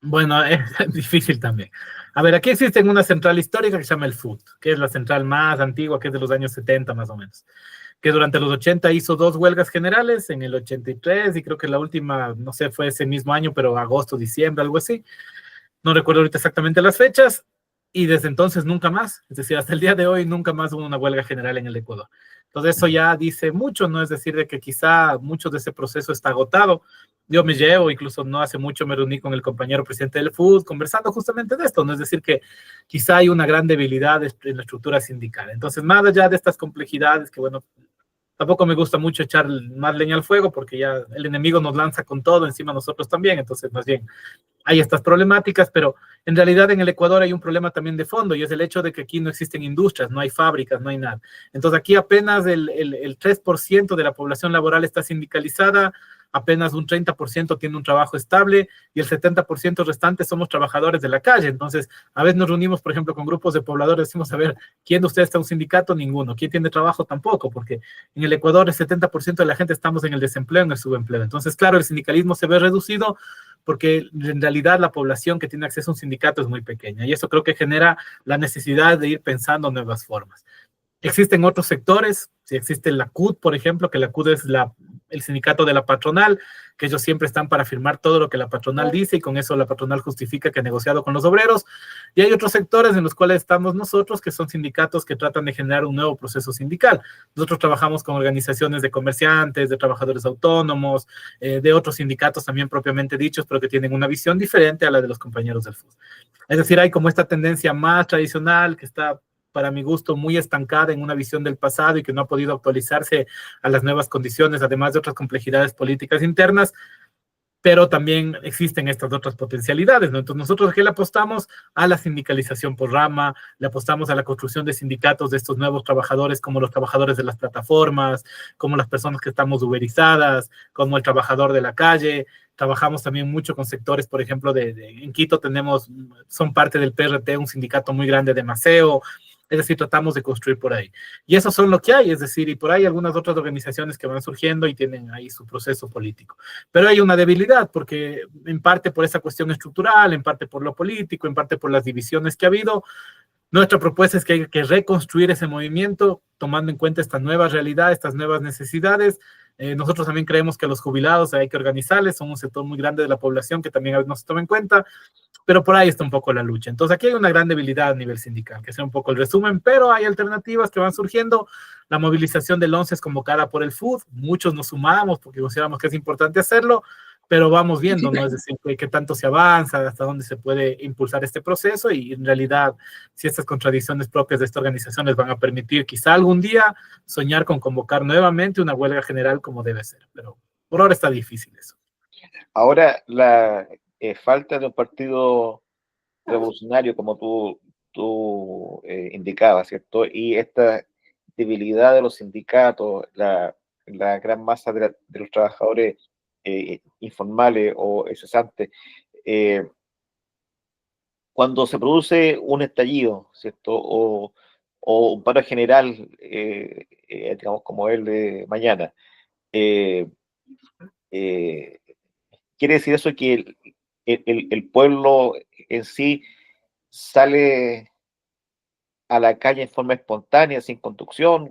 Bueno, es difícil también. A ver, aquí existe una central histórica que se llama el FUT, que es la central más antigua, que es de los años 70 más o menos, que durante los 80 hizo 2 huelgas generales, en el 83, y creo que la última, no sé, fue ese mismo año, pero agosto, diciembre, algo así. No recuerdo ahorita exactamente las fechas, y desde entonces nunca más, es decir, hasta el día de hoy nunca más hubo una huelga general en el Ecuador. Entonces eso ya dice mucho, ¿no? Es decir, de que quizá mucho de ese proceso está agotado. Yo me llevo, incluso no hace mucho me reuní con el compañero presidente del FUD conversando justamente de esto, ¿no? Es decir, que quizá hay una gran debilidad en la estructura sindical. Entonces, más allá de estas complejidades, que bueno, tampoco me gusta mucho echar más leña al fuego porque ya el enemigo nos lanza con todo encima nosotros también, entonces más bien hay estas problemáticas, pero en realidad en el Ecuador hay un problema también de fondo y es el hecho de que aquí no existen industrias, no hay fábricas, no hay nada. Entonces aquí apenas el 3% de la población laboral está sindicalizada, apenas un 30% tiene un trabajo estable y el 70% restante somos trabajadores de la calle. Entonces, a veces nos reunimos, por ejemplo, con grupos de pobladores, decimos, a ver, ¿quién de ustedes está en un sindicato? Ninguno. ¿Quién tiene trabajo? Tampoco, porque en el Ecuador el 70% de la gente estamos en el desempleo, en el subempleo. Entonces, claro, el sindicalismo se ve reducido porque en realidad la población que tiene acceso a un sindicato es muy pequeña y eso creo que genera la necesidad de ir pensando nuevas formas. Existen otros sectores, si existe la CUT, por ejemplo, que la CUT es el sindicato de la patronal, que ellos siempre están para firmar todo lo que la patronal dice y con eso la patronal justifica que ha negociado con los obreros. Y hay otros sectores en los cuales estamos nosotros, que son sindicatos que tratan de generar un nuevo proceso sindical. Nosotros trabajamos con organizaciones de comerciantes, de trabajadores autónomos, de otros sindicatos también propiamente dichos, pero que tienen una visión diferente a la de los compañeros del FUS. Es decir, hay como esta tendencia más tradicional que está para mi gusto, muy estancada en una visión del pasado y que no ha podido actualizarse a las nuevas condiciones, además de otras complejidades políticas internas, pero también existen estas otras potencialidades, ¿no? Entonces nosotros aquí le apostamos a la sindicalización por rama, le apostamos a la construcción de sindicatos de estos nuevos trabajadores, como los trabajadores de las plataformas, como las personas que estamos uberizadas, como el trabajador de la calle. Trabajamos también mucho con sectores, por ejemplo, en Quito tenemos, son parte del PRT, un sindicato muy grande de Maceo, es decir, tratamos de construir por ahí. Y eso son lo que hay, es decir, y por ahí algunas otras organizaciones que van surgiendo y tienen ahí su proceso político. Pero hay una debilidad, porque en parte por esa cuestión estructural, en parte por lo político, en parte por las divisiones que ha habido, nuestra propuesta es que hay que reconstruir ese movimiento tomando en cuenta esta nueva realidad, estas nuevas necesidades. Nosotros también creemos que a los jubilados hay que organizarles, son un sector muy grande de la población que también a veces no se toma en cuenta, pero por ahí está un poco la lucha. Entonces aquí hay una gran debilidad a nivel sindical, que sea un poco el resumen, pero hay alternativas que van surgiendo. La movilización del 11 es convocada por el FUD, muchos nos sumamos porque consideramos que es importante hacerlo, pero vamos viendo, ¿no? Es decir, qué tanto se avanza, hasta dónde se puede impulsar este proceso y en realidad si estas contradicciones propias de esta organización les van a permitir quizá algún día soñar con convocar nuevamente una huelga general como debe ser, pero por ahora está difícil eso. Ahora, la falta de un partido revolucionario, como tú indicabas, ¿cierto? Y esta debilidad de los sindicatos, la gran masa de los trabajadores informales o cesantes, eh, cuando se produce un estallido, ¿cierto? O un paro general, digamos, como el de mañana, eh, eh, quiere decir eso que el pueblo en sí sale a la calle en forma espontánea, sin conducción?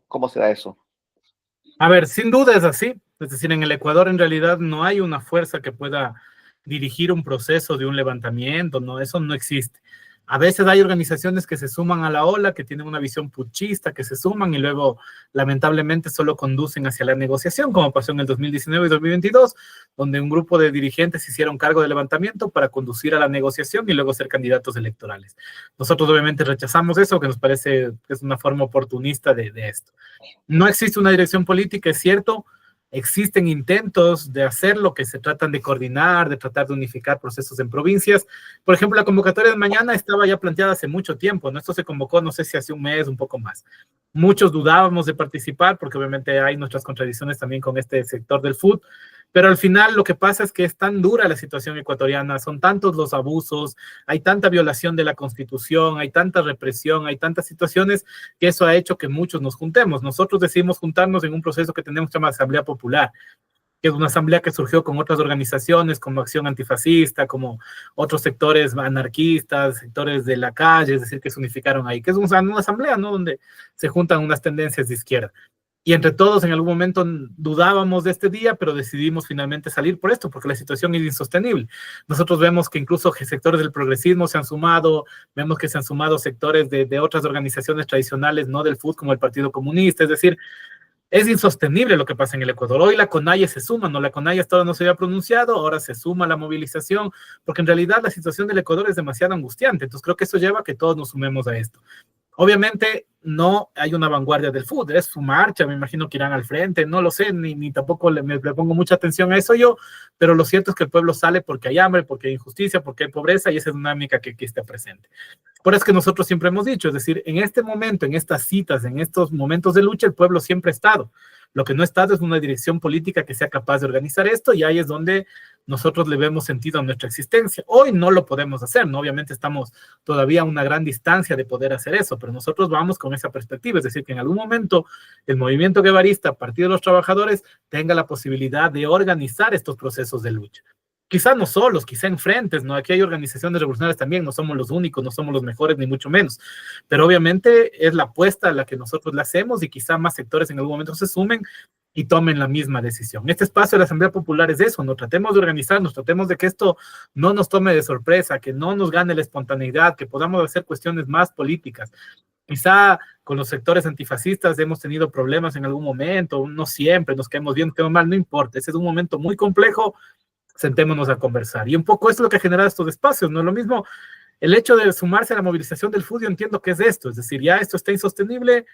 ¿Cómo se da eso? A ver, sin duda es así. Es decir, en el Ecuador en realidad no hay una fuerza que pueda dirigir un proceso de un levantamiento, no, eso no existe. A veces hay organizaciones que se suman a la ola, que tienen una visión putschista, que se suman y luego lamentablemente solo conducen hacia la negociación, como pasó en el 2019 y 2022, donde un grupo de dirigentes hicieron cargo del levantamiento para conducir a la negociación y luego ser candidatos electorales. Nosotros obviamente rechazamos eso, que nos parece que es una forma oportunista de esto. No existe una dirección política, es cierto, existen intentos de hacer lo que se tratan de coordinar, de tratar de unificar procesos en provincias. Por ejemplo, la convocatoria de mañana estaba ya planteada hace mucho tiempo, ¿no? Esto se convocó, no sé si hace un mes, un poco más. Muchos dudábamos de participar porque obviamente hay nuestras contradicciones también con este sector del fútbol, pero al final lo que pasa es que es tan dura la situación ecuatoriana, son tantos los abusos, hay tanta violación de la Constitución, hay tanta represión, hay tantas situaciones que eso ha hecho que muchos nos juntemos. Nosotros decidimos juntarnos en un proceso que tenemos llamado Asamblea Popular, que es una asamblea que surgió con otras organizaciones como Acción Antifascista, como otros sectores anarquistas, sectores de la calle, es decir, que se unificaron ahí, que es una asamblea, ¿no? Donde se juntan unas tendencias de izquierda. Y entre todos en algún momento dudábamos de este día, pero decidimos finalmente salir por esto, porque la situación es insostenible. Nosotros vemos que incluso sectores del progresismo se han sumado, vemos que se han sumado sectores de otras organizaciones tradicionales, no del fútbol, como el Partido Comunista, es decir, es insostenible lo que pasa en el Ecuador. Hoy la CONAIE se suma, ¿no? La CONAIE hasta ahora no se había pronunciado, ahora se suma la movilización, porque en realidad la situación del Ecuador es demasiado angustiante. Entonces creo que eso lleva a que todos nos sumemos a esto. Obviamente no hay una vanguardia del fútbol, es su marcha, me imagino que irán al frente, no lo sé, ni tampoco le pongo mucha atención a eso yo, pero lo cierto es que el pueblo sale porque hay hambre, porque hay injusticia, porque hay pobreza y esa dinámica que está presente. Por eso es que nosotros siempre hemos dicho, es decir, en este momento, en estas citas, en estos momentos de lucha, el pueblo siempre ha estado. Lo que no ha estado es una dirección política que sea capaz de organizar esto y ahí es donde nosotros le vemos sentido a nuestra existencia. Hoy no lo podemos hacer, ¿no? Obviamente estamos todavía a una gran distancia de poder hacer eso, pero nosotros vamos con esa perspectiva, es decir, que en algún momento el movimiento guevarista, Partido de los Trabajadores, tenga la posibilidad de organizar estos procesos de lucha. Quizá no solos, quizá en frentes, ¿no? Aquí hay organizaciones revolucionarias también, no somos los únicos, no somos los mejores, ni mucho menos. Pero obviamente es la apuesta a la que nosotros la hacemos y quizá más sectores en algún momento se sumen y tomen la misma decisión. Este espacio de la Asamblea Popular es eso, no tratemos de organizarnos, tratemos de que esto no nos tome de sorpresa, que no nos gane la espontaneidad, que podamos hacer cuestiones más políticas. Quizá con los sectores antifascistas hemos tenido problemas en algún momento, no siempre, nos caemos bien, nos caemos mal, no importa, ese es un momento muy complejo, sentémonos a conversar. Y un poco esto es lo que ha generado estos espacios, ¿no? Lo mismo, el hecho de sumarse a la movilización del fútbol, yo entiendo que es esto, es decir, ya esto está insostenible,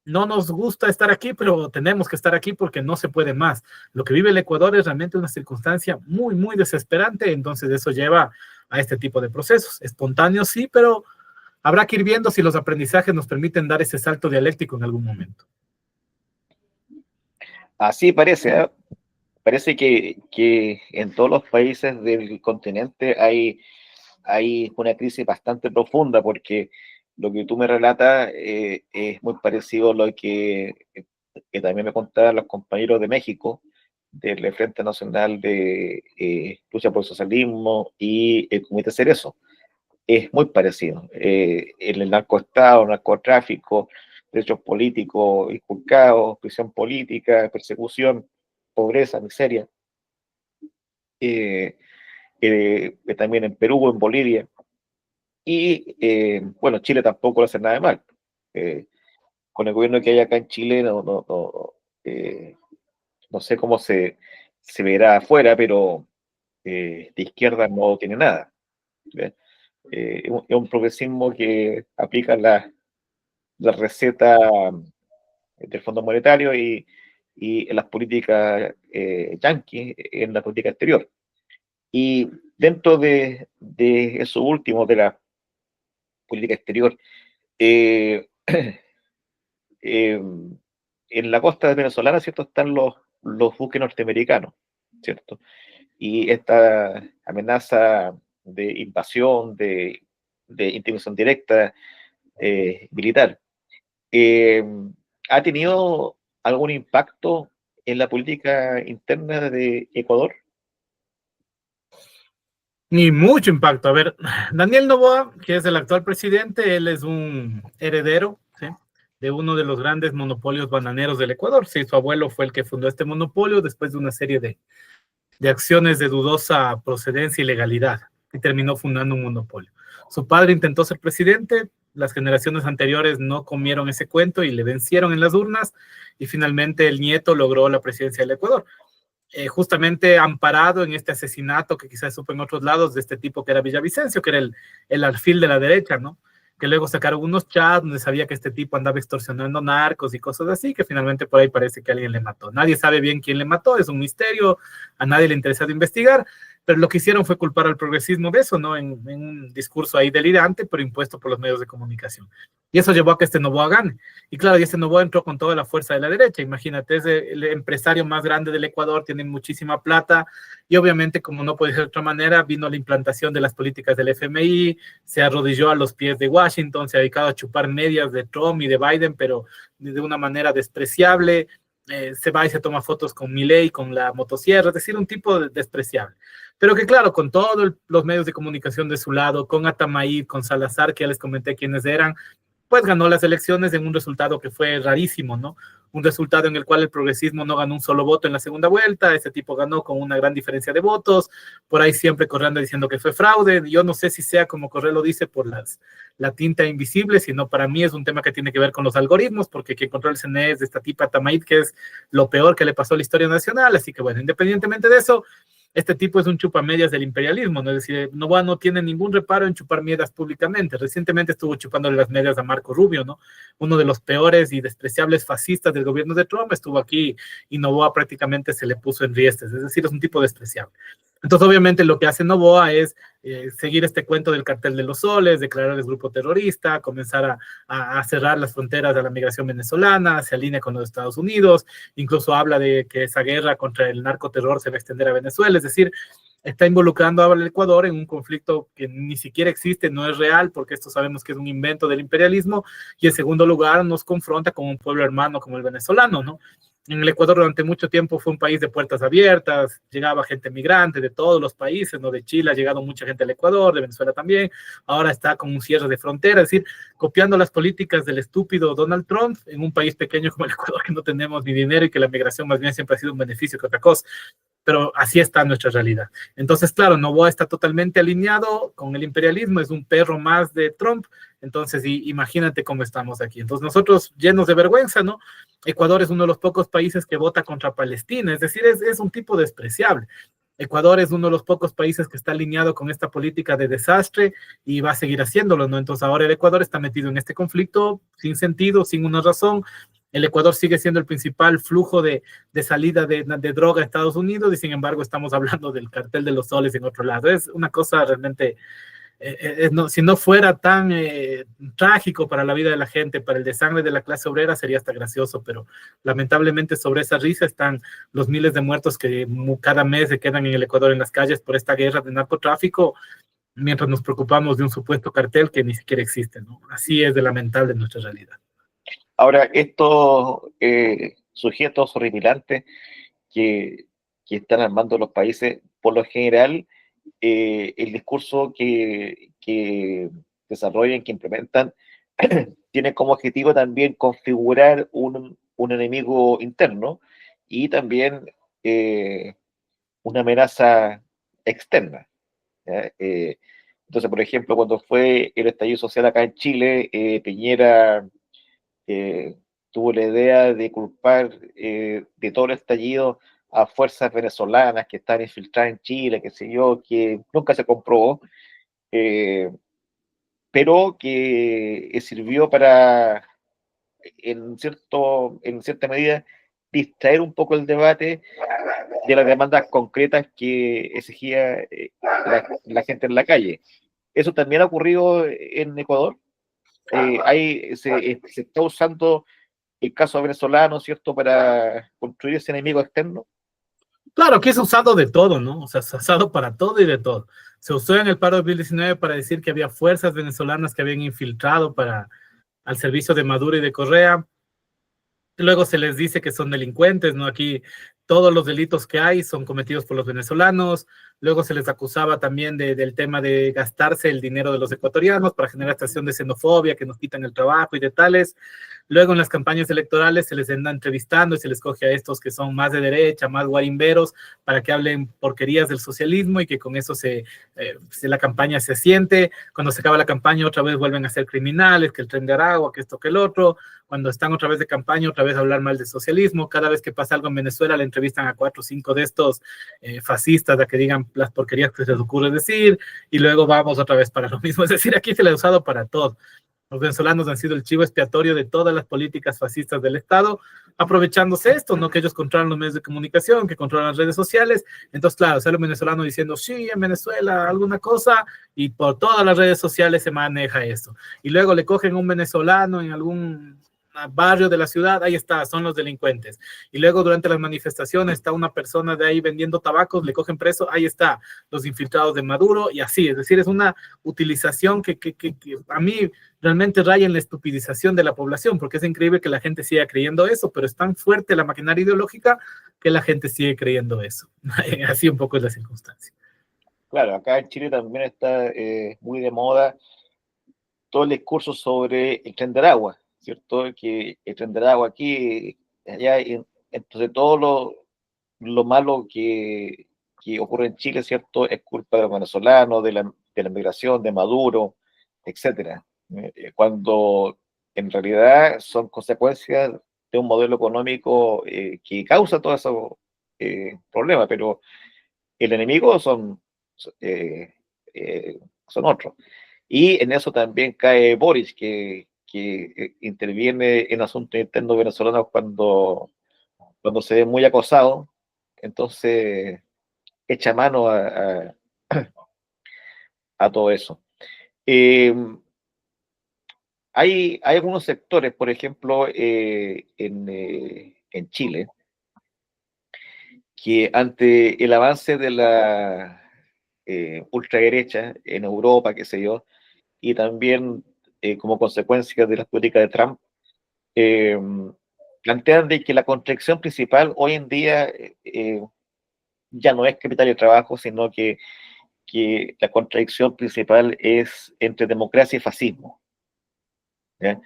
no nos gusta estar aquí, pero tenemos que estar aquí porque no se puede más. Lo que vive el Ecuador es realmente una circunstancia muy, muy desesperante, entonces eso lleva a este tipo de procesos. Espontáneos sí, pero habrá que ir viendo si los aprendizajes nos permiten dar ese salto dialéctico en algún momento. Así parece, ¿eh? Parece que en todos los países del continente hay una crisis bastante profunda, porque lo que tú me relatas es muy parecido a lo que también me contaban los compañeros de México, del Frente Nacional de Lucha por el Socialismo y el Comité Cerezo. Es muy parecido. El narcoestado, el narcotráfico, derechos políticos inculcados, prisión política, persecución, pobreza, miseria. Eh, También en Perú, en Bolivia. Y bueno, Chile tampoco le hace nada de mal. Eh, con el gobierno que hay acá en Chile, no sé cómo se verá afuera, pero de izquierda no tiene nada. Es un progresismo que aplica la receta del Fondo Monetario y en las políticas yanquis, en la política exterior. Y dentro de eso último, de la política exterior, eh, eh, en la costa venezolana, ¿cierto?, están los buques norteamericanos, ¿cierto? Y esta amenaza de invasión, de intervención directa militar, eh, ¿ha tenido algún impacto en la política interna de Ecuador? Ni mucho impacto. A ver, Daniel Noboa, que es el actual presidente, él es un heredero, ¿sí?, de uno de los grandes monopolios bananeros del Ecuador. Sí, su abuelo fue el que fundó este monopolio después de una serie de acciones de dudosa procedencia y legalidad, y terminó fundando un monopolio. Su padre intentó ser presidente, las generaciones anteriores no comieron ese cuento y le vencieron en las urnas, y finalmente el nieto logró la presidencia del Ecuador. Justamente amparado en este asesinato que quizás supo en otros lados de este tipo que era Villavicencio, que era el alfil de la derecha, ¿no? Que luego sacaron unos chats donde sabía que este tipo andaba extorsionando narcos y cosas así, que finalmente por ahí parece que alguien le mató. Nadie sabe bien quién le mató, es un misterio, a nadie le interesa investigar, pero lo que hicieron fue culpar al progresismo de eso, ¿no? En un discurso ahí delirante, pero impuesto por los medios de comunicación. Y eso llevó a que este Noboa gane. Y claro, y este Noboa entró con toda la fuerza de la derecha. Imagínate, es el empresario más grande del Ecuador, tiene muchísima plata, y obviamente, como no puede ser de otra manera, vino la implantación de las políticas del FMI, se arrodilló a los pies de Washington, se ha dedicado a chupar medias de Trump y de Biden, pero de una manera despreciable. Se va y se toma fotos con Milei, con la motosierra, es decir, un tipo despreciable. Pero que claro, con todos los medios de comunicación de su lado, con Atamaid, con Salazar, que ya les comenté quiénes eran, pues ganó las elecciones en un resultado que fue rarísimo, ¿no? Un resultado en el cual el progresismo no ganó un solo voto en la segunda vuelta, ese tipo ganó con una gran diferencia de votos, por ahí siempre corriendo diciendo que fue fraude. Yo no sé si sea como Correa lo dice por la tinta invisible, sino para mí es un tema que tiene que ver con los algoritmos, porque quien controla el CNE es de esta tipa Tamaid, que es lo peor que le pasó a la historia nacional. Así que bueno, independientemente de eso, este tipo es un chupamedias del imperialismo, ¿no? Es decir, Noboa no tiene ningún reparo en chupar medias públicamente. Recientemente estuvo chupándole las medias a Marco Rubio, ¿no? Uno de los peores y despreciables fascistas del gobierno de Trump estuvo aquí y Noboa prácticamente se le puso en riestes. Es decir, es un tipo despreciable. Entonces, obviamente, lo que hace Noboa es seguir este cuento del cartel de los soles, declarar el grupo terrorista, comenzar a cerrar las fronteras de la migración venezolana, se alinea con los Estados Unidos, incluso habla de que esa guerra contra el narcoterror se va a extender a Venezuela, es decir, está involucrando al Ecuador en un conflicto que ni siquiera existe, no es real, porque esto sabemos que es un invento del imperialismo, y en segundo lugar nos confronta con un pueblo hermano como el venezolano, ¿no? En el Ecuador durante mucho tiempo fue un país de puertas abiertas, llegaba gente migrante de todos los países, ¿no? De Chile ha llegado mucha gente al Ecuador, de Venezuela también, ahora está con un cierre de frontera, es decir, copiando las políticas del estúpido Donald Trump en un país pequeño como el Ecuador, que no tenemos ni dinero y que la migración más bien siempre ha sido un beneficio que otra cosa. Pero así está nuestra realidad. Entonces, claro, Noboa está totalmente alineado con el imperialismo, es un perro más de Trump, entonces imagínate cómo estamos aquí. Entonces nosotros llenos de vergüenza, ¿no? Ecuador es uno de los pocos países que vota contra Palestina, es decir, es un tipo despreciable. Ecuador es uno de los pocos países que está alineado con esta política de desastre y va a seguir haciéndolo, ¿no? Entonces ahora el Ecuador está metido en este conflicto sin sentido, sin una razón. El Ecuador sigue siendo el principal flujo de salida de droga a Estados Unidos y sin embargo estamos hablando del cartel de los soles en otro lado. Es una cosa realmente, no, si no fuera tan trágico para la vida de la gente, para el desangre de la clase obrera, sería hasta gracioso, pero lamentablemente sobre esa risa están los miles de muertos que cada mes se quedan en el Ecuador en las calles por esta guerra de narcotráfico, mientras nos preocupamos de un supuesto cartel que ni siquiera existe, ¿no? Así es de lamentable nuestra realidad. Ahora, estos sujetos horripilantes que están armando los países, por lo general, el discurso que desarrollan, que implementan, tiene como objetivo también configurar un enemigo interno y también una amenaza externa. Entonces, por ejemplo, cuando fue el estallido social acá en Chile, Piñera tuvo la idea de culpar de todo el estallido a fuerzas venezolanas que están infiltradas en Chile, que sé yo, que nunca se comprobó, pero que sirvió para, en cierta medida, distraer un poco el debate de las demandas concretas que exigía la gente en la calle. Eso también ha ocurrido en Ecuador. Se está usando el caso venezolano, ¿cierto?, para construir ese enemigo externo. Claro, que es usado de todo, ¿no? O sea, se ha usado para todo y de todo. Se usó en el paro de 2019 para decir que había fuerzas venezolanas que habían infiltrado al servicio de Maduro y de Correa. Luego se les dice que son delincuentes, ¿no? Aquí todos los delitos que hay son cometidos por los venezolanos. luego se les acusaba también del tema de gastarse el dinero de los ecuatorianos para generar esta acción de xenofobia, que nos quitan el trabajo y de tales. Luego en las campañas electorales se les anda entrevistando y se les coge a estos que son más de derecha, más guarimberos, para que hablen porquerías del socialismo y que con eso la campaña se asiente. Cuando se acaba la campaña otra vez vuelven a ser criminales, que el Tren de Aragua, que esto, que el otro. Cuando están otra vez de campaña, otra vez a hablar mal del socialismo. Cada vez que pasa algo en Venezuela le entrevistan a 4 o 5 de estos fascistas a que digan las porquerías que se les ocurre decir, y luego vamos otra vez para lo mismo. Es decir, aquí se le ha usado para todo. Los venezolanos han sido el chivo expiatorio de todas las políticas fascistas del Estado, aprovechándose esto, ¿no? Que ellos controlan los medios de comunicación, que controlan las redes sociales. Entonces, claro, sale un venezolano diciendo, sí, en Venezuela alguna cosa, y por todas las redes sociales se maneja esto. Y luego le cogen a un venezolano en algún barrio de la ciudad, ahí está, son los delincuentes. Y luego durante las manifestaciones está una persona de ahí vendiendo tabacos, le cogen preso, ahí está, los infiltrados de Maduro, y así. Es decir, es una utilización que a mí realmente raya en la estupidización de la población, porque es increíble que la gente siga creyendo eso, pero es tan fuerte la maquinaria ideológica que la gente sigue creyendo eso. Así un poco es la circunstancia. Claro, acá en Chile también está muy de moda todo el discurso sobre el Tren de Aragua, ¿cierto? Que el Tren de Aragua aquí, allá, entonces todo lo malo que ocurre en Chile, ¿cierto? Es culpa de los venezolanos, de la migración, de Maduro, etcétera. Cuando en realidad son consecuencias de un modelo económico que causa todos esos problemas, pero el enemigo eh, son otros. Y en eso también cae Boris, que interviene en asuntos internos venezolanos cuando se ve muy acosado, entonces echa mano a todo eso. Hay algunos sectores, por ejemplo, en Chile, que ante el avance de la ultraderecha en Europa, qué sé yo, y también como consecuencia de las políticas de Trump, eh, plantean de que la contradicción principal hoy en día ya no es capital y trabajo, sino que la contradicción principal es entre democracia y fascismo, ¿ya?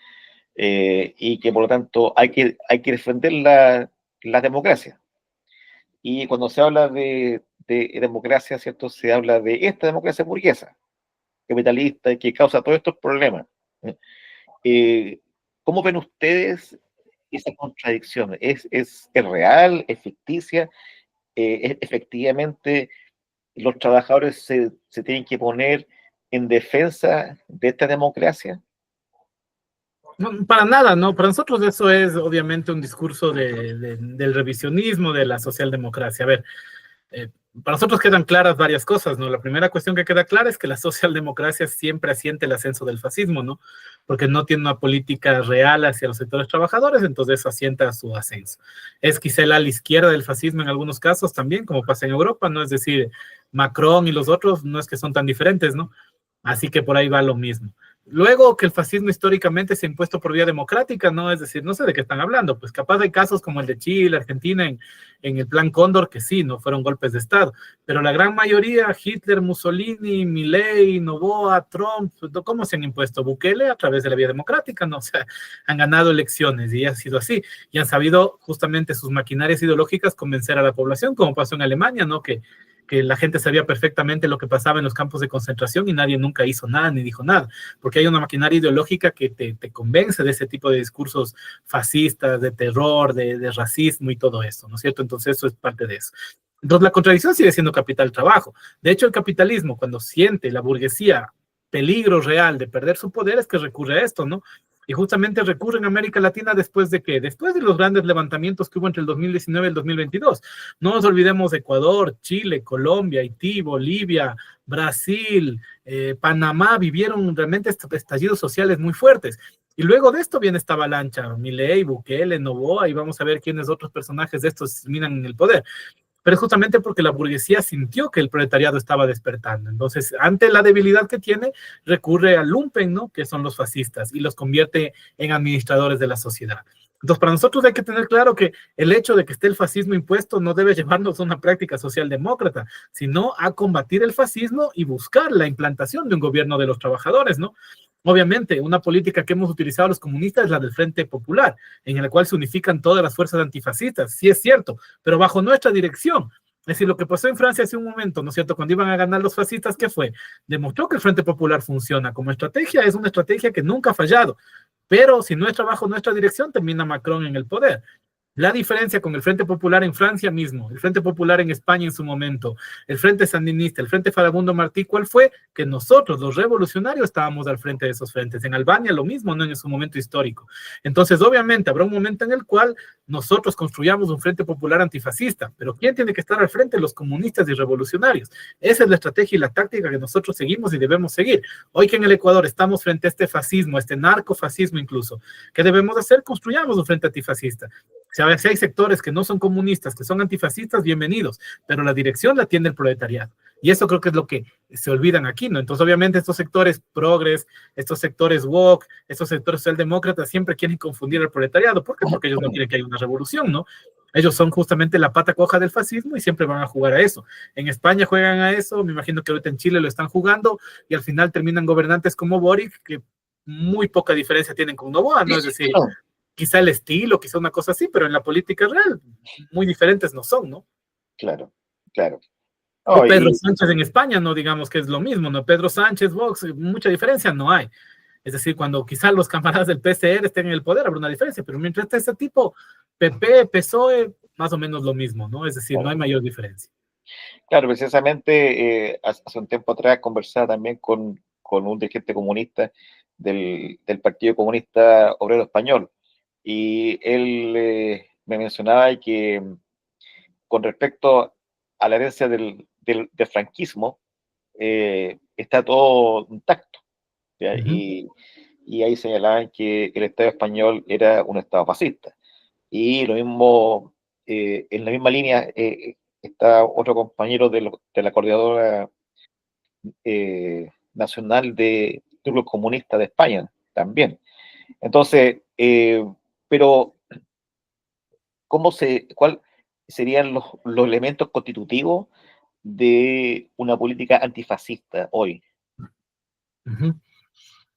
Y que por lo tanto hay que defender la democracia. Y cuando se habla de democracia, ¿cierto? Se habla de esta democracia burguesa, capitalista, que causa todos estos problemas. Eh, ¿Cómo ven ustedes esa contradicción? ¿Es real? ¿Es ficticia? Efectivamente, los trabajadores se tienen que poner en defensa de esta democracia? No, para nada, ¿no? Para nosotros eso es obviamente un discurso del revisionismo de la socialdemocracia. A ver, para nosotros quedan claras varias cosas, ¿no? La primera cuestión que queda clara es que la socialdemocracia siempre asiente el ascenso del fascismo, ¿no? Porque no tiene una política real hacia los sectores trabajadores, entonces eso asienta su ascenso. Es quizá la izquierda del fascismo en algunos casos también, como pasa en Europa, ¿no? Es decir, Macron y los otros no es que son tan diferentes, ¿no? Así que por ahí va lo mismo. Luego que el fascismo históricamente se ha impuesto por vía democrática, ¿no? Es decir, no sé de qué están hablando, pues capaz hay casos como el de Chile, Argentina, en el Plan Cóndor, que sí, no fueron golpes de Estado, pero la gran mayoría, Hitler, Mussolini, Milei, Noboa, Trump, ¿cómo se han impuesto? Bukele a través de la vía democrática, ¿no? O sea, han ganado elecciones y ha sido así, y han sabido justamente sus maquinarias ideológicas convencer a la población, como pasó en Alemania, ¿no? Que la gente sabía perfectamente lo que pasaba en los campos de concentración y nadie nunca hizo nada ni dijo nada, porque hay una maquinaria ideológica que te convence de ese tipo de discursos fascistas, de terror, de racismo y todo eso, ¿no es cierto? Entonces eso es parte de eso. Entonces la contradicción sigue siendo capital trabajo. De hecho, el capitalismo, cuando siente la burguesía peligro real de perder su poder, es que recurre a esto, ¿no? Y justamente recurre en América Latina después de qué? Después de los grandes levantamientos que hubo entre el 2019 y el 2022. No nos olvidemos de Ecuador, Chile, Colombia, Haití, Bolivia, Brasil, Panamá, vivieron realmente estallidos sociales muy fuertes. Y luego de esto viene esta avalancha, Milei, Bukele, Noboa, y vamos a ver quiénes otros personajes de estos terminan en el poder. Pero es justamente porque la burguesía sintió que el proletariado estaba despertando. Entonces, ante la debilidad que tiene, recurre al lumpen, ¿no? Que son los fascistas, y los convierte en administradores de la sociedad. Entonces, para nosotros hay que tener claro que el hecho de que esté el fascismo impuesto no debe llevarnos a una práctica socialdemócrata, sino a combatir el fascismo y buscar la implantación de un gobierno de los trabajadores, ¿no? Obviamente, una política que hemos utilizado los comunistas es la del Frente Popular, en la cual se unifican todas las fuerzas antifascistas, sí es cierto, pero bajo nuestra dirección. Es decir, lo que pasó en Francia hace un momento, ¿no es cierto? Cuando iban a ganar los fascistas, ¿qué fue? Demostró que el Frente Popular funciona como estrategia, es una estrategia que nunca ha fallado. Pero si no es trabajo nuestra dirección, termina Macron en el poder. La diferencia con el Frente Popular en Francia mismo, el Frente Popular en España en su momento, el Frente Sandinista, el Frente Farabundo Martí, ¿cuál fue? Que nosotros, los revolucionarios, estábamos al frente de esos frentes. En Albania lo mismo, ¿no? En su momento histórico. Entonces, obviamente, habrá un momento en el cual nosotros construyamos un Frente Popular antifascista, pero ¿quién tiene que estar al frente? Los comunistas y revolucionarios. Esa es la estrategia y la táctica que nosotros seguimos y debemos seguir. Hoy que en el Ecuador estamos frente a este fascismo, este narcofascismo incluso, ¿qué debemos hacer? Construyamos un frente antifascista. Si hay sectores que no son comunistas, que son antifascistas, bienvenidos, pero la dirección la tiene el proletariado. Y eso creo que es lo que se olvidan aquí, ¿no? Entonces, obviamente, estos sectores progres, estos sectores woke, estos sectores socialdemócratas siempre quieren confundir al proletariado. ¿Por qué? Porque ellos no quieren que haya una revolución, ¿no? Ellos son justamente la pata coja del fascismo y siempre van a jugar a eso. En España juegan a eso, me imagino que ahorita en Chile lo están jugando y al final terminan gobernantes como Boric, que muy poca diferencia tienen con Noboa, ¿no? Es decir, quizá el estilo, quizá una cosa así, pero en la política real muy diferentes no son, ¿no? Claro, claro. O Pedro Sánchez en España, no digamos que es lo mismo, ¿no? Pedro Sánchez, Vox, mucha diferencia no hay. Es decir, cuando quizá los camaradas del PCR estén en el poder, habrá una diferencia, pero mientras está ese tipo, PP, PSOE, más o menos lo mismo, ¿no? Es decir, claro, no hay mayor diferencia. Claro, precisamente hace un tiempo atrás conversaba también con un dirigente comunista del Partido Comunista Obrero Español, y él me mencionaba que con respecto a la herencia del franquismo, está todo intacto, y ahí señalaban que el Estado español era un Estado fascista. Y lo mismo, en la misma línea, está otro compañero de la coordinadora nacional de Clubes Comunistas de España, también. Entonces, pero ¿cuál serían los elementos constitutivos de una política antifascista hoy?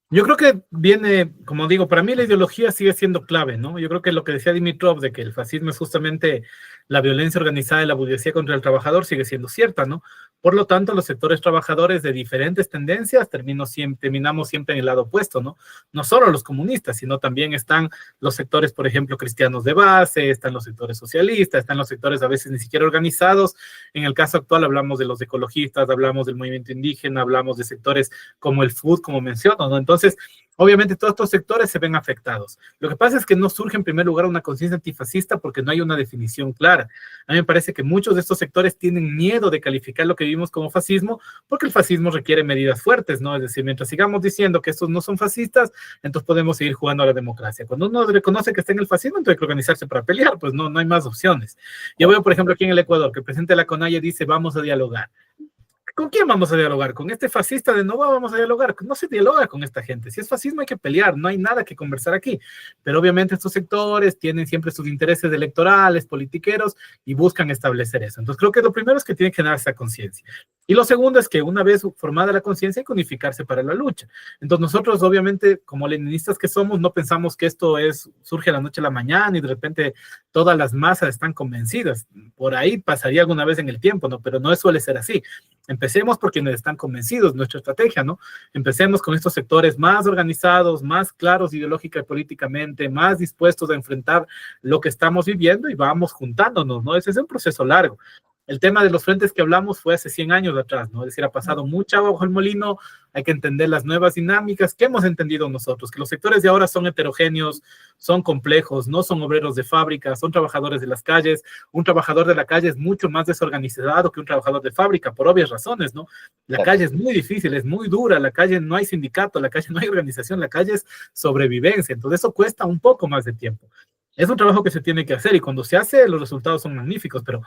Yo creo que viene, como digo, para mí la ideología sigue siendo clave, ¿no? Yo creo que lo que decía Dimitrov de que el fascismo es justamente la violencia organizada y la burguesía contra el trabajador sigue siendo cierta, ¿no? Por lo tanto, los sectores trabajadores de diferentes tendencias terminamos siempre en el lado opuesto, ¿no? No solo los comunistas, sino también están los sectores, por ejemplo, cristianos de base, están los sectores socialistas, están los sectores a veces ni siquiera organizados. En el caso actual hablamos de los ecologistas, hablamos del movimiento indígena, hablamos de sectores como el FUD, como menciono, ¿no? Entonces, obviamente todos estos sectores se ven afectados. Lo que pasa es que no surge en primer lugar una conciencia antifascista porque no hay una definición clara. A mí me parece que muchos de estos sectores tienen miedo de calificar lo que vivimos como fascismo porque el fascismo requiere medidas fuertes, ¿no? Es decir, mientras sigamos diciendo que estos no son fascistas, entonces podemos seguir jugando a la democracia. Cuando uno reconoce que está en el fascismo, entonces hay que organizarse para pelear, pues no hay más opciones. Yo veo, por ejemplo, aquí en el Ecuador, que el presidente de la CONAIE dice, vamos a dialogar. ¿Con quién vamos a dialogar? ¿Con este fascista de Nova vamos a dialogar? No se dialoga con esta gente. Si es fascismo hay que pelear, no hay nada que conversar aquí. Pero obviamente estos sectores tienen siempre sus intereses electorales, politiqueros, y buscan establecer eso. Entonces creo que lo primero es que tiene que generar esa conciencia. Y lo segundo es que una vez formada la conciencia hay que unificarse para la lucha. Entonces nosotros obviamente como leninistas que somos no pensamos que esto surge a la noche a la mañana y de repente todas las masas están convencidas. Por ahí pasaría alguna vez en el tiempo, ¿no? Pero no suele ser así. Empecemos por quienes están convencidos, nuestra estrategia, ¿no? Empecemos con estos sectores más organizados, más claros ideológica y políticamente, más dispuestos a enfrentar lo que estamos viviendo y vamos juntándonos, ¿no? Ese es un proceso largo. El tema de los frentes que hablamos fue hace 100 años atrás, ¿no? Es decir, ha pasado mucha agua bajo el molino, hay que entender las nuevas dinámicas que hemos entendido nosotros, que los sectores de ahora son heterogéneos, son complejos, no son obreros de fábrica, son trabajadores de las calles. Un trabajador de la calle es mucho más desorganizado que un trabajador de fábrica, por obvias razones, ¿no? La calle es muy difícil, es muy dura, la calle no hay sindicato, la calle no hay organización, la calle es sobrevivencia, entonces eso cuesta un poco más de tiempo. Es un trabajo que se tiene que hacer y cuando se hace los resultados son magníficos, pero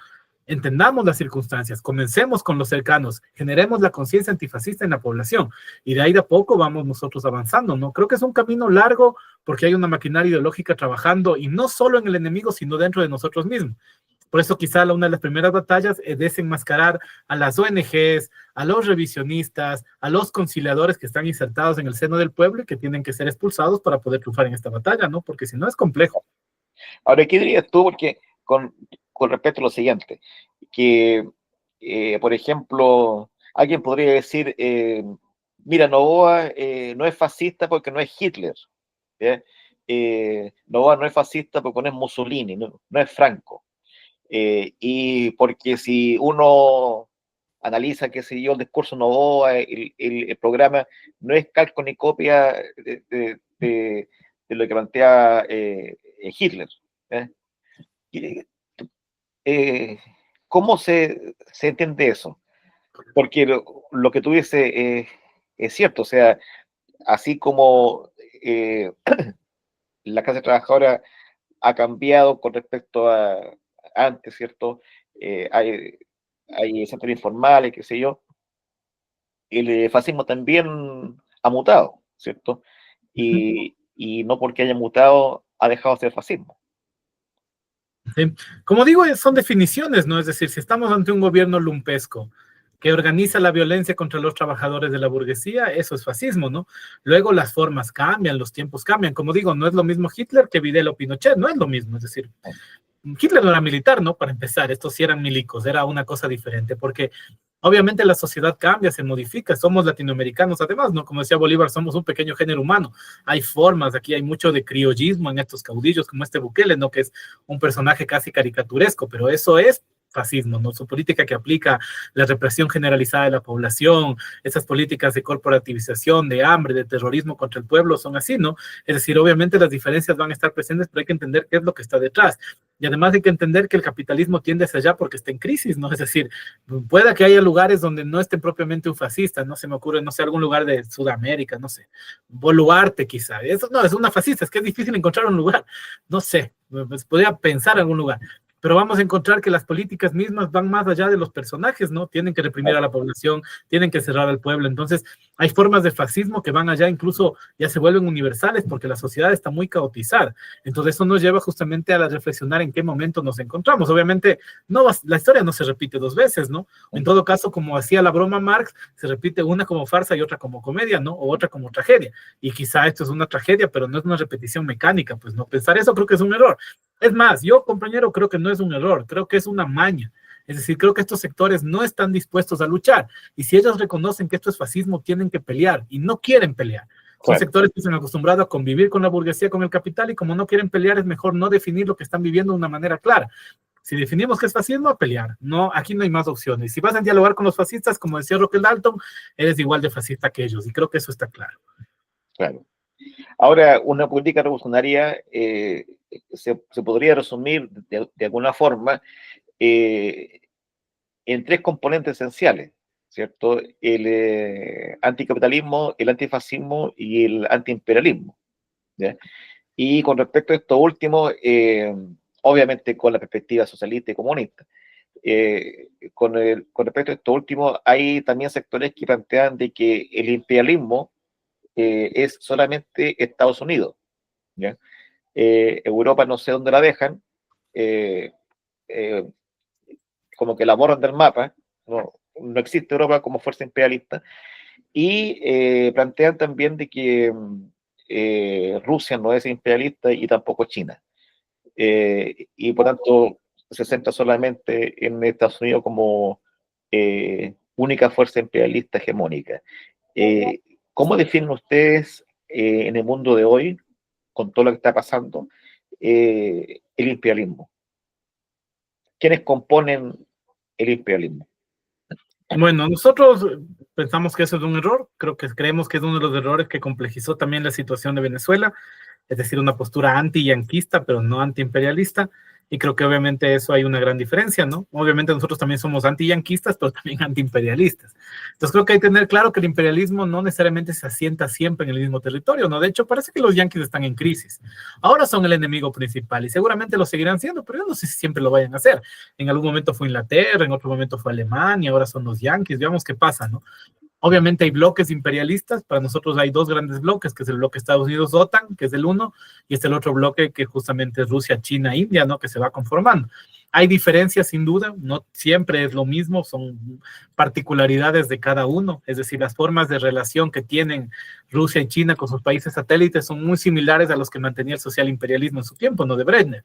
Entendamos las circunstancias, comencemos con los cercanos, generemos la conciencia antifascista en la población y de ahí de a poco vamos nosotros avanzando, ¿no? Creo que es un camino largo porque hay una maquinaria ideológica trabajando y no solo en el enemigo, sino dentro de nosotros mismos. Por eso quizá una de las primeras batallas es desenmascarar a las ONGs, a los revisionistas, a los conciliadores que están insertados en el seno del pueblo y que tienen que ser expulsados para poder triunfar en esta batalla, ¿no? Porque si no es complejo. Ahora, ¿qué dirías tú? Porque con respecto a lo siguiente, que, por ejemplo, alguien podría decir, mira, Noboa no es fascista porque no es Hitler, Noboa no es fascista porque no es Mussolini, no es Franco, y porque si uno analiza, qué sé yo, el discurso Noboa, el programa, no es calco ni copia de lo que plantea Hitler. ¿Eh? Eh, ¿Cómo se entiende eso? Porque lo que tú dices es cierto, o sea, así como la clase trabajadora ha cambiado con respecto a antes, ¿cierto? Hay centros informales, qué sé yo, el fascismo también ha mutado, ¿cierto? Y no porque haya mutado ha dejado de ser fascismo. Sí. Como digo, son definiciones, ¿no? Es decir, si estamos ante un gobierno lumpesco que organiza la violencia contra los trabajadores de la burguesía, eso es fascismo, ¿no? Luego las formas cambian, los tiempos cambian. Como digo, no es lo mismo Hitler que Videla o Pinochet, no es lo mismo. Es decir, Hitler no era militar, ¿no? Para empezar, estos sí eran milicos, era una cosa diferente, porque obviamente la sociedad cambia, se modifica, somos latinoamericanos además, ¿no? Como decía Bolívar, somos un pequeño género humano, hay formas, aquí hay mucho de criollismo en estos caudillos, como este Bukele, ¿no? Que es un personaje casi caricaturesco, pero eso es fascismo, ¿no? Su política que aplica la represión generalizada de la población, esas políticas de corporativización, de hambre, de terrorismo contra el pueblo son así, ¿no? Es decir, obviamente las diferencias van a estar presentes, pero hay que entender qué es lo que está detrás. Y además hay que entender que el capitalismo tiende hacia allá porque está en crisis, ¿no? Es decir, pueda que haya lugares donde no esté propiamente un fascista, no se me ocurre, no sé, algún lugar de Sudamérica, no sé, Boluarte quizá, eso no, es una fascista, es que es difícil encontrar un lugar, no sé, pues podría pensar algún lugar, pero vamos a encontrar que las políticas mismas van más allá de los personajes, ¿no? Tienen que reprimir a la población, tienen que cerrar al pueblo, entonces hay formas de fascismo que van allá, incluso ya se vuelven universales porque la sociedad está muy caotizada, entonces eso nos lleva justamente a reflexionar en qué momento nos encontramos, obviamente no, la historia no se repite dos veces, ¿no? En todo caso, como hacía la broma Marx, se repite una como farsa y otra como comedia, ¿no? O otra como tragedia, y quizá esto es una tragedia, pero no es una repetición mecánica, pues no, pensar eso creo que es un error. Es más, yo, compañero, creo que no es un error, creo que es una maña. Es decir, creo que estos sectores no están dispuestos a luchar. Y si ellos reconocen que esto es fascismo, tienen que pelear y no quieren pelear. Son sectores que se han acostumbrado a convivir con la burguesía, con el capital, y como no quieren pelear, es mejor no definir lo que están viviendo de una manera clara. Si definimos que es fascismo, a pelear. No, aquí no hay más opciones. Si vas a dialogar con los fascistas, como decía Roque Dalton, eres igual de fascista que ellos. Y creo que eso está claro. Claro. Ahora, una política revolucionaria se podría resumir de alguna forma en tres componentes esenciales, ¿cierto? El anticapitalismo, el antifascismo y el antiimperialismo, ¿ya? Y con respecto a esto último, obviamente con la perspectiva socialista y comunista. Con respecto a esto último, hay también sectores que plantean de que el imperialismo es solamente Estados Unidos, ¿ya? Europa no sé dónde la dejan, eh, eh, como que la borran del mapa, no existe Europa como fuerza imperialista, y plantean también de que Rusia no es imperialista y tampoco China, y por tanto se centra solamente en Estados Unidos como única fuerza imperialista hegemónica. ¿Cómo definen ustedes en el mundo de hoy, con todo lo que está pasando, el imperialismo? ¿Quiénes componen el imperialismo? Bueno, nosotros pensamos que eso es un error, creo que creemos que es uno de los errores que complejizó también la situación de Venezuela, es decir, una postura anti-yanquista, pero no anti-imperialista, y creo que obviamente eso hay una gran diferencia, ¿no? Obviamente nosotros también somos anti-yanquistas, pero también anti-imperialistas. Entonces creo que hay que tener claro que el imperialismo no necesariamente se asienta siempre en el mismo territorio, ¿no? De hecho, parece que los yanquis están en crisis. Ahora son el enemigo principal y seguramente lo seguirán siendo, pero yo no sé si siempre lo vayan a hacer. En algún momento fue Inglaterra, en otro momento fue Alemania, ahora son los yanquis, veamos qué pasa, ¿no? Obviamente hay bloques imperialistas, para nosotros hay dos grandes bloques, que es el bloque Estados Unidos-OTAN, que es el uno, y es el otro bloque que justamente es Rusia, China, India, ¿no? Que se va conformando. Hay diferencias sin duda, no siempre es lo mismo, son particularidades de cada uno, es decir, las formas de relación que tienen Rusia y China con sus países satélites son muy similares a los que mantenía el social imperialismo en su tiempo, ¿no? De Brezhnev.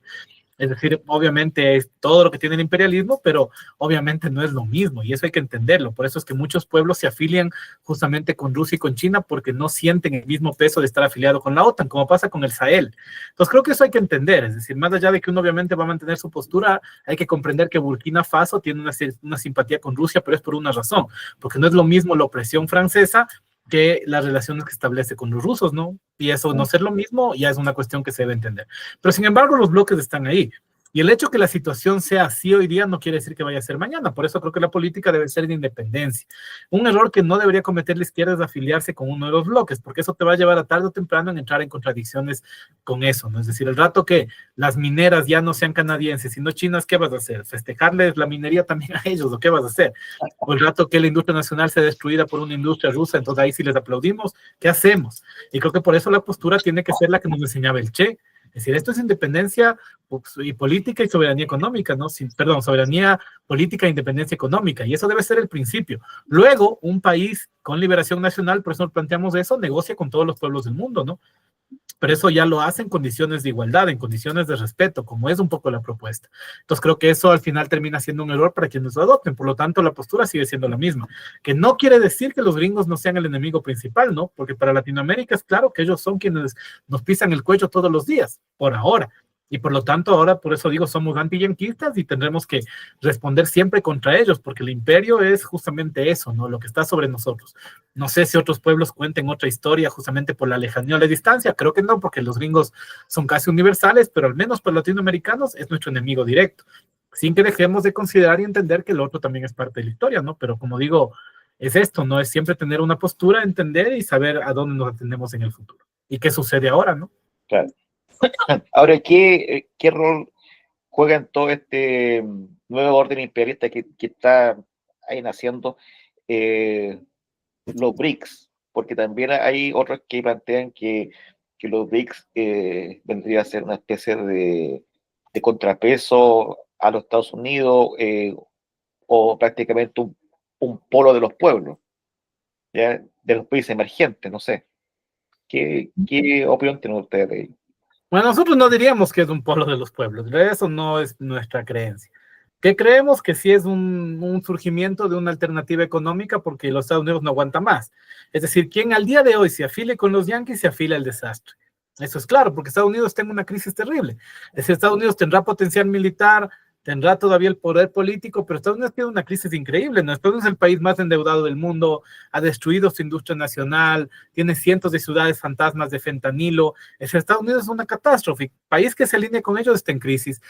Es decir, obviamente es todo lo que tiene el imperialismo, pero obviamente no es lo mismo y eso hay que entenderlo. Por eso es que muchos pueblos se afilian justamente con Rusia y con China porque no sienten el mismo peso de estar afiliado con la OTAN, como pasa con el Sahel. Entonces creo que eso hay que entender. Es decir, más allá de que uno obviamente va a mantener su postura, hay que comprender que Burkina Faso tiene una simpatía con Rusia, pero es por una razón, porque no es lo mismo la opresión francesa que las relaciones que establece con los rusos, ¿no? Y eso no ser lo mismo ya es una cuestión que se debe entender. Pero sin embargo, los bloques están ahí. Y el hecho que la situación sea así hoy día no quiere decir que vaya a ser mañana. Por eso creo que la política debe ser de independencia. Un error que no debería cometer la izquierda es afiliarse con uno de los bloques, porque eso te va a llevar a tarde o temprano en entrar en contradicciones con eso, ¿no? Es decir, el rato que las mineras ya no sean canadienses, sino chinas, ¿qué vas a hacer? ¿Festejarles la minería también a ellos o qué vas a hacer? O el rato que la industria nacional sea destruida por una industria rusa, entonces ahí sí les aplaudimos, ¿qué hacemos? Y creo que por eso la postura tiene que ser la que nos enseñaba el Che. Es decir, esto es independencia y política y soberanía económica, ¿no? Perdón, soberanía política e independencia económica, y eso debe ser el principio. Luego, un país con liberación nacional, por eso nos planteamos eso, negocia con todos los pueblos del mundo, ¿no? Pero eso ya lo hace en condiciones de igualdad, en condiciones de respeto, como es un poco la propuesta. Entonces creo que eso al final termina siendo un error para quienes lo adopten, por lo tanto la postura sigue siendo la misma, que no quiere decir que los gringos no sean el enemigo principal, ¿no? Porque para Latinoamérica es claro que ellos son quienes nos pisan el cuello todos los días, por ahora. Y por lo tanto, ahora, por eso digo, somos anti-yanquistas y tendremos que responder siempre contra ellos, porque el imperio es justamente eso, ¿no? Lo que está sobre nosotros. No sé si otros pueblos cuenten otra historia justamente por la lejanía o la distancia, creo que no, porque los gringos son casi universales, pero al menos para los latinoamericanos es nuestro enemigo directo, sin que dejemos de considerar y entender que el otro también es parte de la historia, ¿no? Pero como digo, es esto, ¿no? Es siempre tener una postura, entender y saber a dónde nos atendemos en el futuro. ¿Y qué sucede ahora, no? Claro. Ahora, ¿qué rol juega en todo este nuevo orden imperialista que está ahí naciendo los BRICS? Porque también hay otros que plantean que los BRICS vendría a ser una especie de contrapeso a los Estados Unidos o prácticamente un polo de los pueblos, ¿ya? De los países emergentes, no sé. ¿Qué opinión tienen ustedes de ello? Bueno, nosotros no diríamos que es un polo de los pueblos, eso no es nuestra creencia. Que creemos que sí es un surgimiento de una alternativa económica porque los Estados Unidos no aguanta más. Es decir, quien al día de hoy se afile con los yanquis, se afila al desastre. Eso es claro, porque Estados Unidos está en una crisis terrible. Es decir, Estados Unidos tendrá potencial militar, tendrá todavía el poder político, pero Estados Unidos tiene una crisis increíble, ¿no? Estados Unidos es el país más endeudado del mundo, ha destruido su industria nacional, tiene cientos de ciudades fantasmas de fentanilo. Es decir, Estados Unidos es una catástrofe. País que se alinee con ellos está en crisis.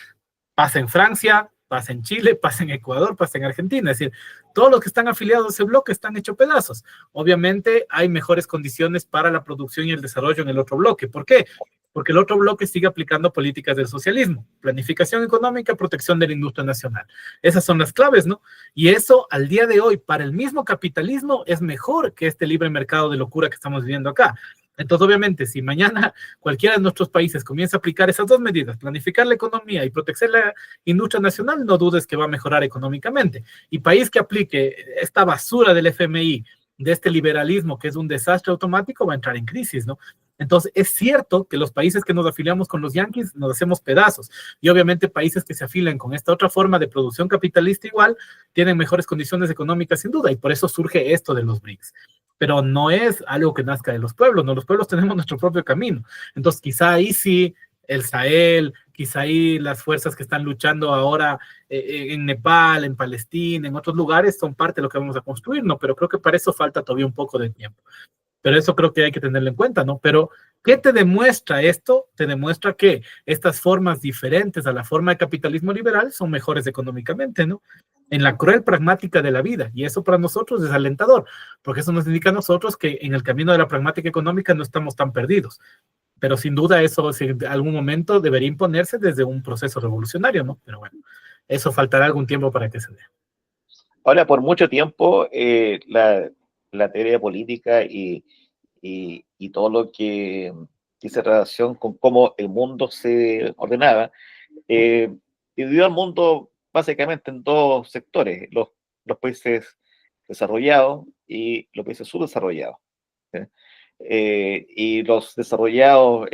Pasa en Francia, pasa en Chile, pasa en Ecuador, pasa en Argentina. Es decir, todos los que están afiliados a ese bloque están hechos pedazos. Obviamente hay mejores condiciones para la producción y el desarrollo en el otro bloque. ¿Por qué? Porque el otro bloque sigue aplicando políticas del socialismo, planificación económica, protección de la industria nacional. Esas son las claves, ¿no? Y eso al día de hoy para el mismo capitalismo es mejor que este libre mercado de locura que estamos viviendo acá. Entonces, obviamente, si mañana cualquiera de nuestros países comienza a aplicar esas dos medidas, planificar la economía y proteger la industria nacional, no dudes que va a mejorar económicamente. Y país que aplique esta basura del FMI, de este liberalismo que es un desastre automático, va a entrar en crisis, ¿no? Entonces, es cierto que los países que nos afiliamos con los yanquis nos hacemos pedazos. Y obviamente países que se afilian con esta otra forma de producción capitalista igual, tienen mejores condiciones económicas sin duda. Y por eso surge esto de los BRICS. Pero no es algo que nazca de los pueblos, ¿no? Los pueblos tenemos nuestro propio camino. Entonces, quizá ahí sí el Sahel, quizá ahí las fuerzas que están luchando ahora en Nepal, en Palestina, en otros lugares, son parte de lo que vamos a construir, ¿no? Pero creo que para eso falta todavía un poco de tiempo. Pero eso creo que hay que tenerlo en cuenta, ¿no? Pero ¿Qué te demuestra esto? Te demuestra que estas formas diferentes a la forma de capitalismo liberal son mejores económicamente, ¿no? En la cruel pragmática de la vida. Y eso para nosotros es alentador, porque eso nos indica a nosotros que en el camino de la pragmática económica no estamos tan perdidos. Pero sin duda eso en algún momento debería imponerse desde un proceso revolucionario, ¿no? Pero bueno, eso faltará algún tiempo para que se dé. Ahora, por mucho tiempo, la teoría política y todo lo que dice relación con cómo el mundo se ordenaba, dividió al mundo básicamente en dos sectores, los países desarrollados y los países subdesarrollados. ¿Sí? Y los desarrollados,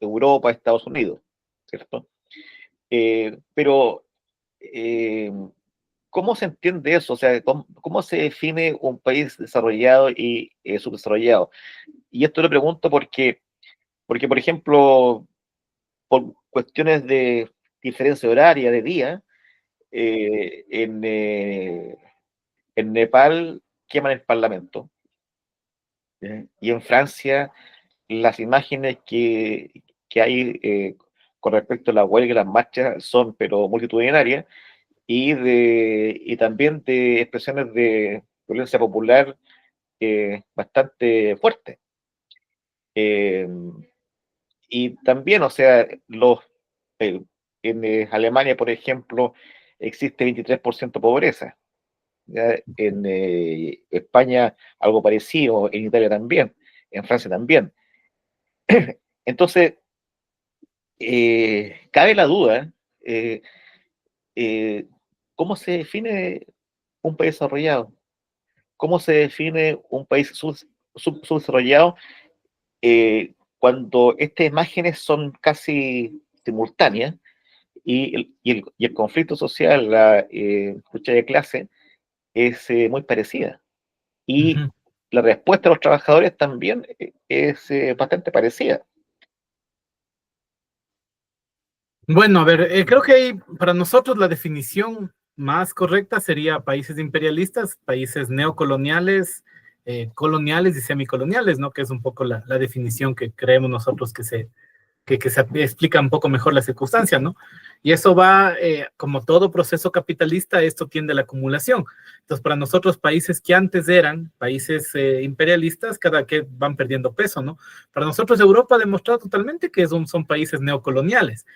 Europa, Estados Unidos, ¿cierto? Pero, ¿cómo se entiende eso? O sea, ¿cómo se define un país desarrollado y subdesarrollado? Y esto lo pregunto porque, por ejemplo, por cuestiones de diferencia horaria de día, eh, en, eh, en Nepal queman el Parlamento, y en Francia las imágenes que hay con respecto a la huelga y las marchas son pero multitudinarias y también de expresiones de violencia popular bastante fuertes. Eh, y también, o sea, eh, en Alemania, por ejemplo, existe 23% de pobreza. ¿Ya? En España algo parecido, en Italia también, en Francia también. Entonces, cabe la duda, eh, eh, ¿cómo se define un país desarrollado? ¿Cómo se define un país subdesarrollado cuando estas imágenes son casi simultáneas y el conflicto social, la lucha de clase, es muy parecida? Uh Y -huh. la respuesta de los trabajadores también es bastante parecida. Bueno, a ver, creo que para nosotros la definición más correcta sería países imperialistas, países neocoloniales, coloniales y semicoloniales, ¿no? Que es un poco la definición que creemos nosotros que se explica un poco mejor la circunstancia, ¿no? Y eso va, como todo proceso capitalista, esto tiende a la acumulación. Entonces, para nosotros, países que antes eran países imperialistas, cada que van perdiendo peso, ¿no? Para nosotros, Europa ha demostrado totalmente que son países neocoloniales.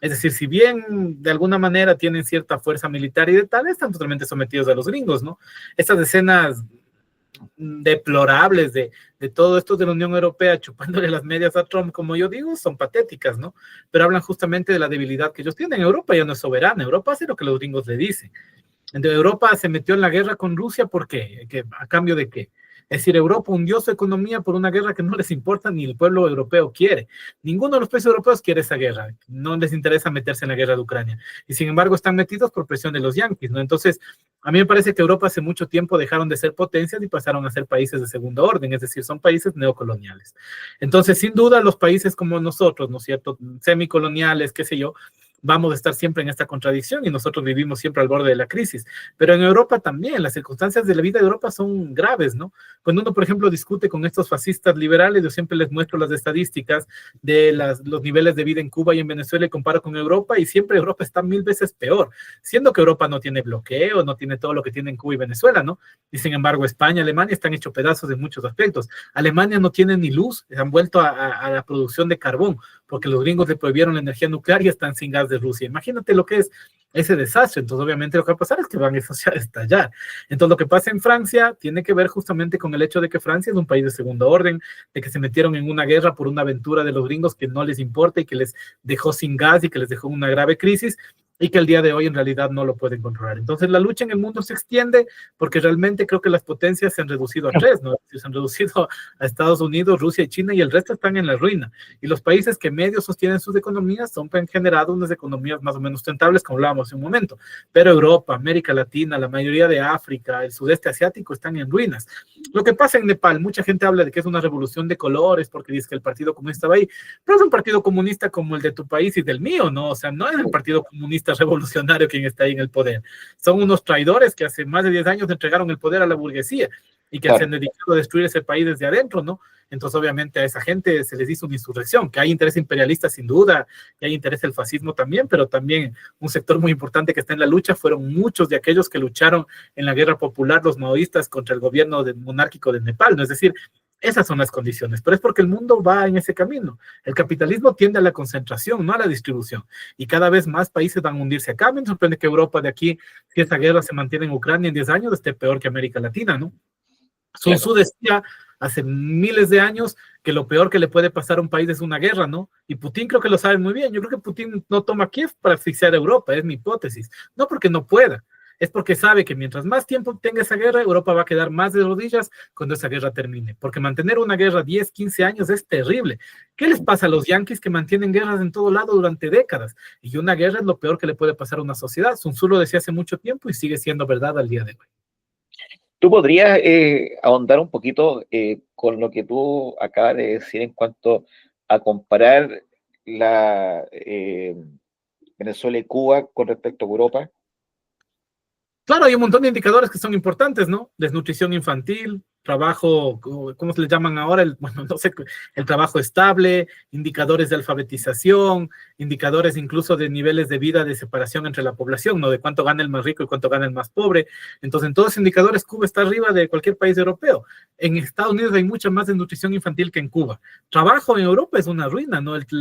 Es decir, si bien de alguna manera tienen cierta fuerza militar y de tal, están totalmente sometidos a los gringos, ¿no? Estas escenas deplorables de todo esto de la Unión Europea chupándole las medias a Trump, como yo digo, son patéticas, ¿no? Pero hablan justamente de la debilidad que ellos tienen. Europa ya no es soberana, Europa hace lo que los gringos le dicen. Entonces, Europa se metió en la guerra con Rusia, ¿por qué? ¿A cambio de qué? Es decir, Europa hundió su economía por una guerra que no les importa ni el pueblo europeo quiere. Ninguno de los países europeos quiere esa guerra. No les interesa meterse en la guerra de Ucrania. Y sin embargo están metidos por presión de los yanquis, ¿no? Entonces, a mí me parece que Europa hace mucho tiempo dejaron de ser potencias y pasaron a ser países de segundo orden, es decir, son países neocoloniales. Entonces, sin duda, los países como nosotros, ¿no es cierto?, semicoloniales, qué sé yo, vamos a estar siempre en esta contradicción y nosotros vivimos siempre al borde de la crisis. Pero en Europa también, las circunstancias de la vida de Europa son graves, ¿no? Cuando uno, por ejemplo, discute con estos fascistas liberales, yo siempre les muestro las estadísticas de los niveles de vida en Cuba y en Venezuela y comparo con Europa y siempre Europa está 1000 veces peor, siendo que Europa no tiene bloqueo, no tiene todo lo que tiene en Cuba y Venezuela, ¿no? Y sin embargo, España, Alemania están hechos pedazos en muchos aspectos. Alemania no tiene ni luz, han vuelto a la producción de carbón, porque los gringos le prohibieron la energía nuclear y están sin gas de Rusia. Imagínate lo que es ese desastre. Entonces, obviamente, lo que va a pasar es que van a estallar. Entonces, lo que pasa en Francia tiene que ver justamente con el hecho de que Francia es un país de segundo orden, de que se metieron en una guerra por una aventura de los gringos que no les importa y que les dejó sin gas y que les dejó una grave crisis y que el día de hoy en realidad no lo pueden controlar. Entonces la lucha en el mundo se extiende porque realmente creo que las potencias se han reducido a tres, ¿no? Se han reducido a Estados Unidos, Rusia y China y el resto están en la ruina. Y los países que medio sostienen sus economías han generado unas economías más o menos sustentables, como hablábamos hace un momento. Pero Europa, América Latina, la mayoría de África, el sudeste asiático están en ruinas. Lo que pasa en Nepal, mucha gente habla de que es una revolución de colores porque dice que el Partido Comunista va ahí, pero es un partido comunista como el de tu país y del mío, ¿no? O sea, no es el Partido Comunista revolucionario quien está ahí en el poder. Son unos traidores que hace más de 10 años entregaron el poder a la burguesía y que se han dedicado a destruir ese país desde adentro, ¿no? Entonces, obviamente, a esa gente se les hizo una insurrección, que hay interés imperialista sin duda, que hay interés del fascismo también, pero también un sector muy importante que está en la lucha fueron muchos de aquellos que lucharon en la guerra popular, los maoístas, contra el gobierno monárquico de Nepal, ¿no? Es decir, esas son las condiciones, pero es porque el mundo va en ese camino. El capitalismo tiende a la concentración, no a la distribución, y cada vez más países van a hundirse acá. Me sorprende que Europa de aquí, si esta guerra se mantiene en Ucrania en 10 años, esté peor que América Latina, ¿no? Sun Claro. Tzu decía hace miles de años que lo peor que le puede pasar a un país es una guerra, ¿no? Y Putin creo que lo sabe muy bien. Yo creo que Putin no toma Kiev para asfixiar a Europa, es mi hipótesis. No porque no pueda, es porque sabe que mientras más tiempo tenga esa guerra, Europa va a quedar más de rodillas cuando esa guerra termine. Porque mantener una guerra 10, 15 años es terrible. ¿Qué les pasa a los yanquis que mantienen guerras en todo lado durante décadas? Y una guerra es lo peor que le puede pasar a una sociedad. Sun Tzu lo decía hace mucho tiempo y sigue siendo verdad al día de hoy. ¿Tú podrías ahondar un poquito con lo que tú acabas de decir en cuanto a comparar la Venezuela y Cuba con respecto a Europa? Claro, hay un montón de indicadores que son importantes, ¿no? Desnutrición infantil, trabajo, ¿cómo se le llaman ahora? Bueno, no sé, el trabajo estable, indicadores de alfabetización, indicadores incluso de niveles de vida, de separación entre la población, ¿no? De cuánto gana el más rico y cuánto gana el más pobre. Entonces, en todos los indicadores, Cuba está arriba de cualquier país europeo. En Estados Unidos hay mucha más desnutrición infantil que en Cuba. Trabajo en Europa es una ruina, ¿no? Los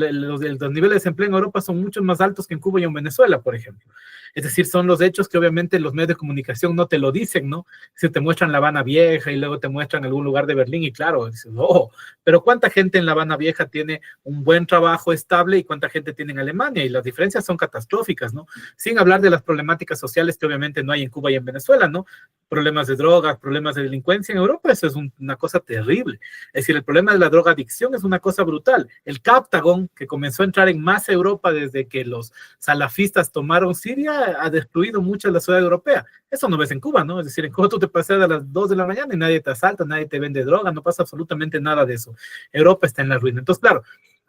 niveles de desempleo en Europa son mucho más altos que en Cuba y en Venezuela, por ejemplo. Es decir, son los hechos que obviamente los medios de comunicación no te lo dicen, ¿no? Si te muestran La Habana Vieja y luego te muestran algún lugar de Berlín y claro, dices, oh, pero ¿cuánta gente en La Habana Vieja tiene un buen trabajo estable y cuánta gente tiene en Alemania? Y las diferencias son catastróficas, ¿no? Sin hablar de las problemáticas sociales que obviamente no hay en Cuba y en Venezuela, ¿no? Problemas de drogas, problemas de delincuencia en Europa, eso es una cosa terrible. Es decir, el problema de la drogadicción es una cosa brutal. El Captagon, que comenzó a entrar en más Europa desde que los salafistas tomaron Siria, ha destruido mucho la ciudad europea. Eso no ves en Cuba, ¿no? Es decir, en Cuba tú te paseas a las 2 de la mañana y nadie te asalta, nadie te vende droga, no pasa absolutamente nada de eso. Europa está en la ruina. Entonces, claro,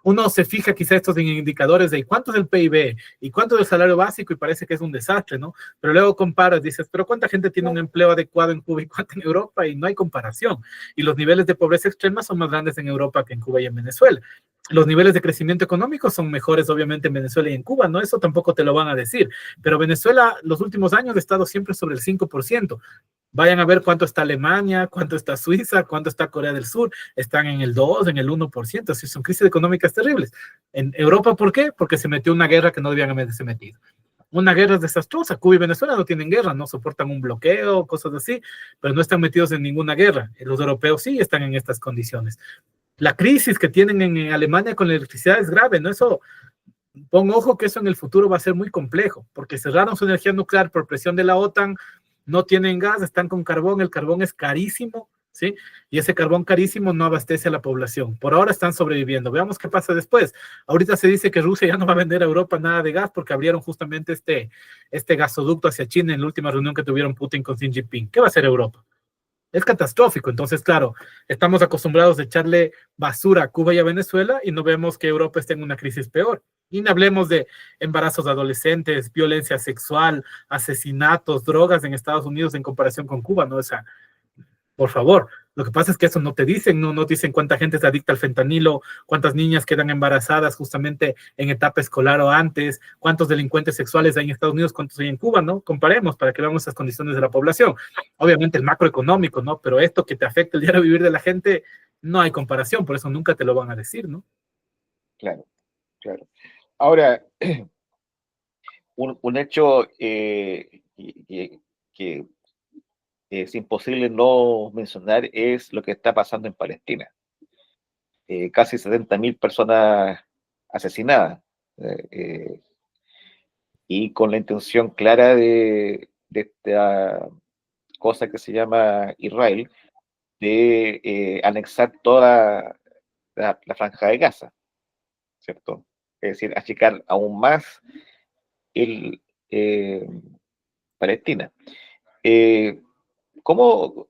uno se fija quizá estos indicadores de cuánto es el PIB y cuánto es el salario básico y parece que es un desastre, ¿no? Pero luego comparas, dices, pero ¿cuánta gente tiene un empleo adecuado en Cuba y cuánta en Europa? Y no hay comparación. Y los niveles de pobreza extrema son más grandes en Europa que en Cuba y en Venezuela. Los niveles de crecimiento económico son mejores, obviamente, en Venezuela y en Cuba, ¿no? Eso tampoco te lo van a decir. Pero Venezuela, los últimos años, ha estado siempre sobre el 5%. Vayan a ver cuánto está Alemania, cuánto está Suiza, cuánto está Corea del Sur. Están en el 2, en el 1%. Así son crisis económicas terribles. En Europa, ¿por qué? Porque se metió una guerra que no debían haberse metido. Una guerra es desastrosa. Cuba y Venezuela no tienen guerra, no soportan un bloqueo, cosas así, pero no están metidos en ninguna guerra. Los europeos sí están en estas condiciones. La crisis que tienen en Alemania con la electricidad es grave, ¿no? Eso, pon ojo que eso en el futuro va a ser muy complejo, porque cerraron su energía nuclear por presión de la OTAN, no tienen gas, están con carbón, el carbón es carísimo, ¿sí? Y ese carbón carísimo no abastece a la población. Por ahora están sobreviviendo. Veamos qué pasa después. Ahorita se dice que Rusia ya no va a vender a Europa nada de gas porque abrieron justamente este gasoducto hacia China en la última reunión que tuvieron Putin con Xi Jinping. ¿Qué va a hacer Europa? Es catastrófico. Entonces, claro, estamos acostumbrados a echarle basura a Cuba y a Venezuela y no vemos que Europa esté en una crisis peor. Y no hablemos de embarazos de adolescentes, violencia sexual, asesinatos, drogas en Estados Unidos en comparación con Cuba, ¿no? O sea, por favor. Lo que pasa es que eso no te dicen, no dicen cuánta gente se adicta al fentanilo, cuántas niñas quedan embarazadas justamente en etapa escolar o antes, cuántos delincuentes sexuales hay en Estados Unidos, cuántos hay en Cuba, ¿no? Comparemos para que veamos esas condiciones de la población. Obviamente el macroeconómico, ¿no? Pero esto que te afecta el diario vivir de la gente, no hay comparación, por eso nunca te lo van a decir, ¿no? Claro, claro. Ahora, un hecho que es imposible no mencionar es lo que está pasando en Palestina. Casi 70.000 personas asesinadas y con la intención clara de esta cosa que se llama Israel, de anexar toda la franja de Gaza, ¿cierto? Es decir, achicar aún más el Palestina. Eh, ¿Cómo,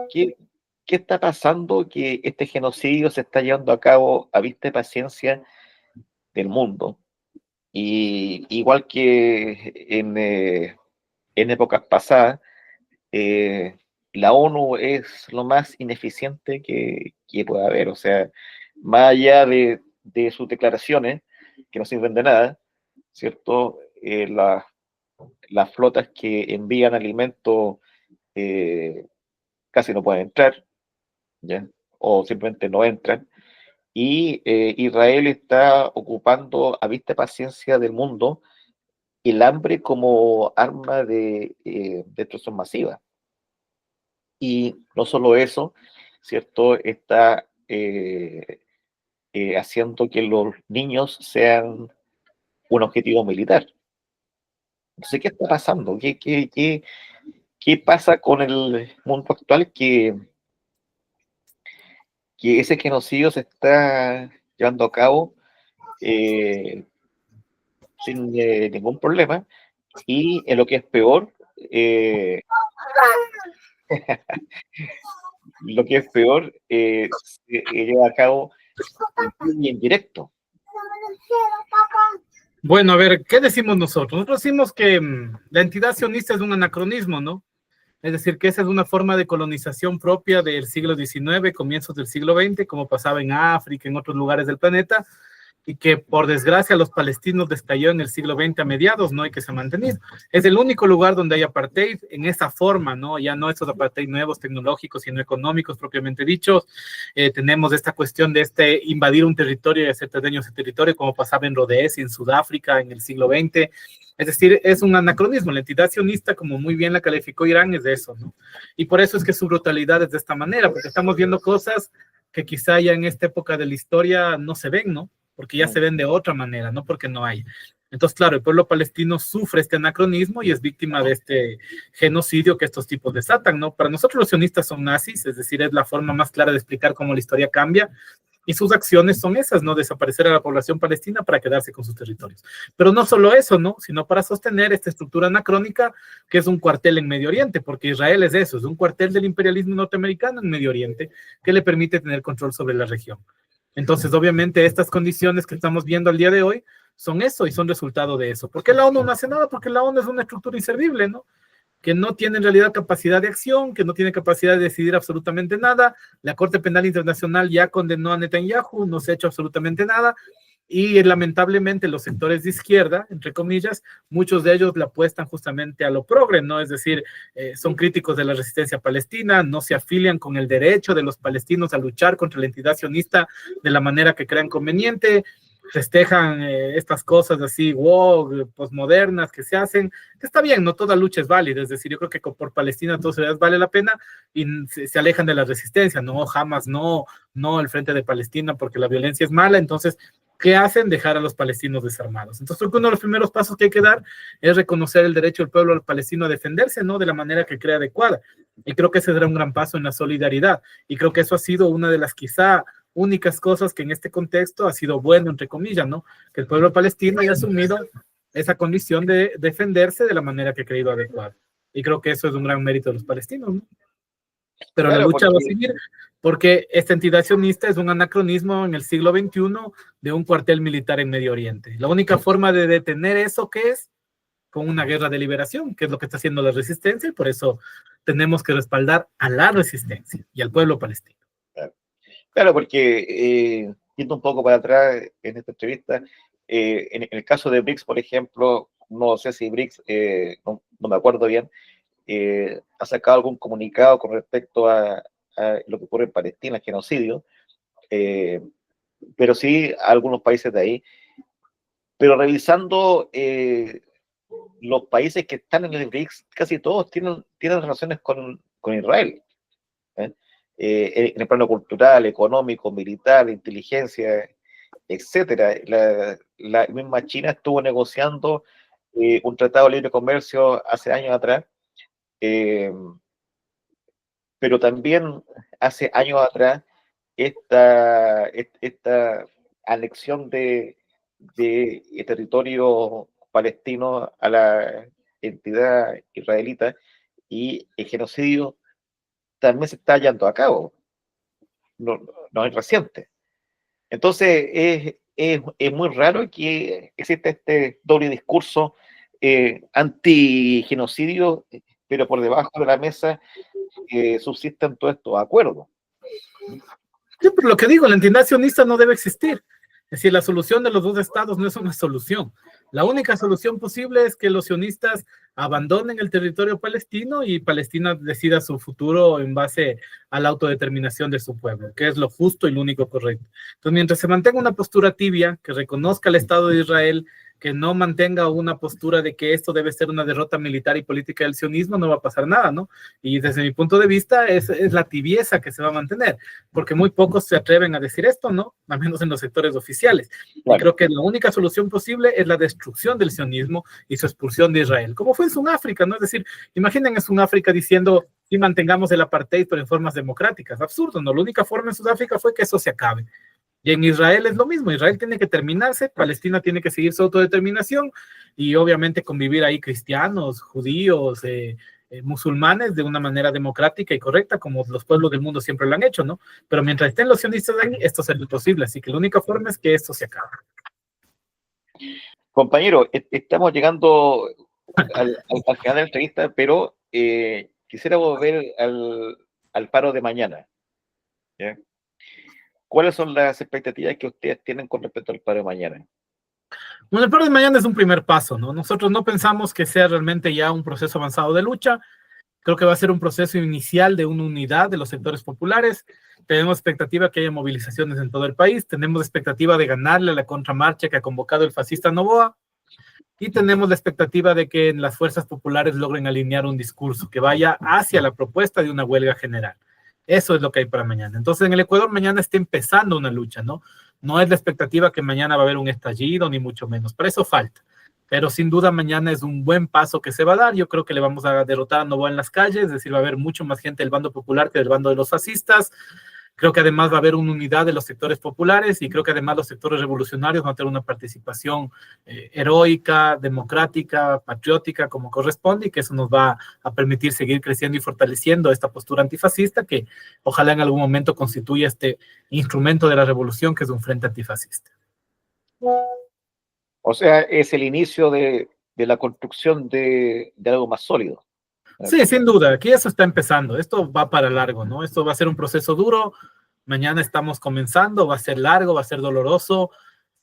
qué, qué está pasando que este genocidio se está llevando a cabo a vista y paciencia del mundo? Y igual que en épocas pasadas, eh, la ONU es lo más ineficiente que puede haber. O sea, más allá de sus declaraciones, que no sirven de nada, ¿cierto? Las flotas que envían alimentos casi no pueden entrar, ¿ya? O simplemente no entran. Y Israel está ocupando a vista paciencia del mundo el hambre como arma de destrucción masiva. Y no solo eso, ¿cierto? Está haciendo que los niños sean un objetivo militar. Entonces, ¿qué está pasando? ¿Qué pasa con el mundo actual que ese genocidio se está llevando a cabo eh, sin ningún problema? Y en lo que es peor, lo que es peor, se lleva a cabo muy en directo. Bueno, a ver, ¿qué decimos nosotros? Nosotros decimos que la entidad sionista es un anacronismo, ¿no? Es decir, que esa es una forma de colonización propia del siglo XIX, comienzos del siglo XX, como pasaba en África, en otros lugares del planeta, y que por desgracia los palestinos estalló en el siglo XX a mediados, ¿no? Y que se ha mantenido. Es el único lugar donde hay apartheid en esa forma, ¿no? Ya no esos apartheid nuevos tecnológicos, sino económicos propiamente dichos. Tenemos esta cuestión de invadir un territorio y hacer daño a ese territorio, como pasaba en Rhodesia, en Sudáfrica, en el siglo XX. Es decir, es un anacronismo. La entidad sionista, como muy bien la calificó Irán, es de eso, ¿no? Y por eso es que su brutalidad es de esta manera, porque estamos viendo cosas que quizá ya en esta época de la historia no se ven, ¿no? Porque ya se ven de otra manera, no porque no hay. Entonces, claro, el pueblo palestino sufre este anacronismo y es víctima de este genocidio que estos tipos desatan, ¿no? Para nosotros los sionistas son nazis, es decir, es la forma más clara de explicar cómo la historia cambia, y sus acciones son esas, ¿no? Desaparecer a la población palestina para quedarse con sus territorios. Pero no solo eso, ¿no? Sino para sostener esta estructura anacrónica que es un cuartel en Medio Oriente, porque Israel es eso, es un cuartel del imperialismo norteamericano en Medio Oriente que le permite tener control sobre la región. Entonces, obviamente, estas condiciones que estamos viendo al día de hoy son eso y son resultado de eso. ¿Por qué la ONU no hace nada? Porque la ONU es una estructura inservible, ¿no? Que no tiene en realidad capacidad de acción, que no tiene capacidad de decidir absolutamente nada. La Corte Penal Internacional ya condenó a Netanyahu, no se ha hecho absolutamente nada. Y lamentablemente los sectores de izquierda, entre comillas, muchos de ellos le apuestan justamente a lo progre, ¿no? Es decir, son críticos de la resistencia palestina, no se afilian con el derecho de los palestinos a luchar contra la entidad sionista de la manera que crean conveniente, festejan estas cosas así, wow, posmodernas que se hacen, que está bien, no toda lucha es válida, es decir, yo creo que por Palestina todo vale la pena y se alejan de la resistencia, no, jamás, no, no el Frente de Palestina porque la violencia es mala, entonces ¿qué hacen? Dejar a los palestinos desarmados. Entonces, creo que uno de los primeros pasos que hay que dar es reconocer el derecho del pueblo palestino a defenderse, ¿no? De la manera que crea adecuada. Y creo que ese será un gran paso en la solidaridad. Y creo que eso ha sido una de las quizá únicas cosas que en este contexto ha sido bueno, entre comillas, ¿no? Que el pueblo palestino haya asumido esa condición de defenderse de la manera que ha creído adecuada. Y creo que eso es un gran mérito de los palestinos, ¿no? Pero claro, la lucha va a seguir porque esta entidad sionista es un anacronismo en el siglo XXI de un cuartel militar en Medio Oriente. La única forma de detener eso que es con una guerra de liberación, que es lo que está haciendo la resistencia, y por eso tenemos que respaldar a la resistencia y al pueblo palestino. Claro, porque yendo un poco para atrás en esta entrevista, en el caso de BRICS, por ejemplo, no sé si BRICS, no me acuerdo bien, ha sacado algún comunicado con respecto a lo que ocurre en Palestina, el genocidio, pero sí a algunos países de ahí. Pero revisando los países que están en el BRICS, casi todos tienen relaciones con Israel. En el plano cultural, económico, militar, de inteligencia, etcétera. La misma China estuvo negociando un tratado de libre comercio hace años atrás, pero también hace años atrás esta anexión de territorio palestino a la entidad israelita y el genocidio también se está llevando a cabo, no es reciente. Entonces es muy raro que exista este doble discurso anti-genocidio, pero por debajo de la mesa subsistan todos estos acuerdos. Sí, pero lo que digo, la entidad sionista no debe existir. Es decir, la solución de los dos estados no es una solución. La única solución posible es que los sionistas abandonen el territorio palestino y Palestina decida su futuro en base a la autodeterminación de su pueblo, que es lo justo y lo único correcto. Entonces, mientras se mantenga una postura tibia, que reconozca el Estado de Israel, que no mantenga una postura de que esto debe ser una derrota militar y política del sionismo, no va a pasar nada, ¿no? Y desde mi punto de vista es la tibieza que se va a mantener, porque muy pocos se atreven a decir esto, ¿no? Al menos en los sectores oficiales. Claro. Y creo que la única solución posible es la destrucción del sionismo y su expulsión de Israel, como fue en Sudáfrica, ¿no? Es decir, imaginen en Sudáfrica diciendo, sí mantengamos el apartheid, pero en formas democráticas. Absurdo, ¿no? La única forma en Sudáfrica fue que eso se acabe. Y en Israel es lo mismo, Israel tiene que terminarse, Palestina tiene que seguir su autodeterminación y obviamente convivir ahí cristianos, judíos, musulmanes de una manera democrática y correcta, como los pueblos del mundo siempre lo han hecho, ¿no? Pero mientras estén los sionistas ahí, esto será imposible, así que la única forma es que esto se acabe. Compañero, estamos llegando al final de la entrevista, pero quisiera volver al paro de mañana, ¿ya? ¿Cuáles son las expectativas que ustedes tienen con respecto al paro de mañana? Bueno, el paro de mañana es un primer paso, ¿no? Nosotros no pensamos que sea realmente ya un proceso avanzado de lucha. Creo que va a ser un proceso inicial de una unidad de los sectores populares. Tenemos expectativa que haya movilizaciones en todo el país. Tenemos expectativa de ganarle a la contramarcha que ha convocado el fascista Noboa. Y tenemos la expectativa de que las fuerzas populares logren alinear un discurso que vaya hacia la propuesta de una huelga general. Eso es lo que hay para mañana. Entonces, en el Ecuador mañana está empezando una lucha, ¿no? No es la expectativa que mañana va a haber un estallido, ni mucho menos. Para eso falta. Pero sin duda mañana es un buen paso que se va a dar. Yo creo que le vamos a derrotar a Noboa en las calles, es decir, va a haber mucho más gente del bando popular que del bando de los fascistas. Creo que además va a haber una unidad de los sectores populares y creo que además los sectores revolucionarios van a tener una participación heroica, democrática, patriótica, como corresponde, y que eso nos va a permitir seguir creciendo y fortaleciendo esta postura antifascista que ojalá en algún momento constituya este instrumento de la revolución que es un frente antifascista. O sea, es el inicio de la construcción de algo más sólido. Sí, sin duda, aquí eso está empezando, esto va para largo, ¿no? Esto va a ser un proceso duro, mañana estamos comenzando, va a ser largo, va a ser doloroso,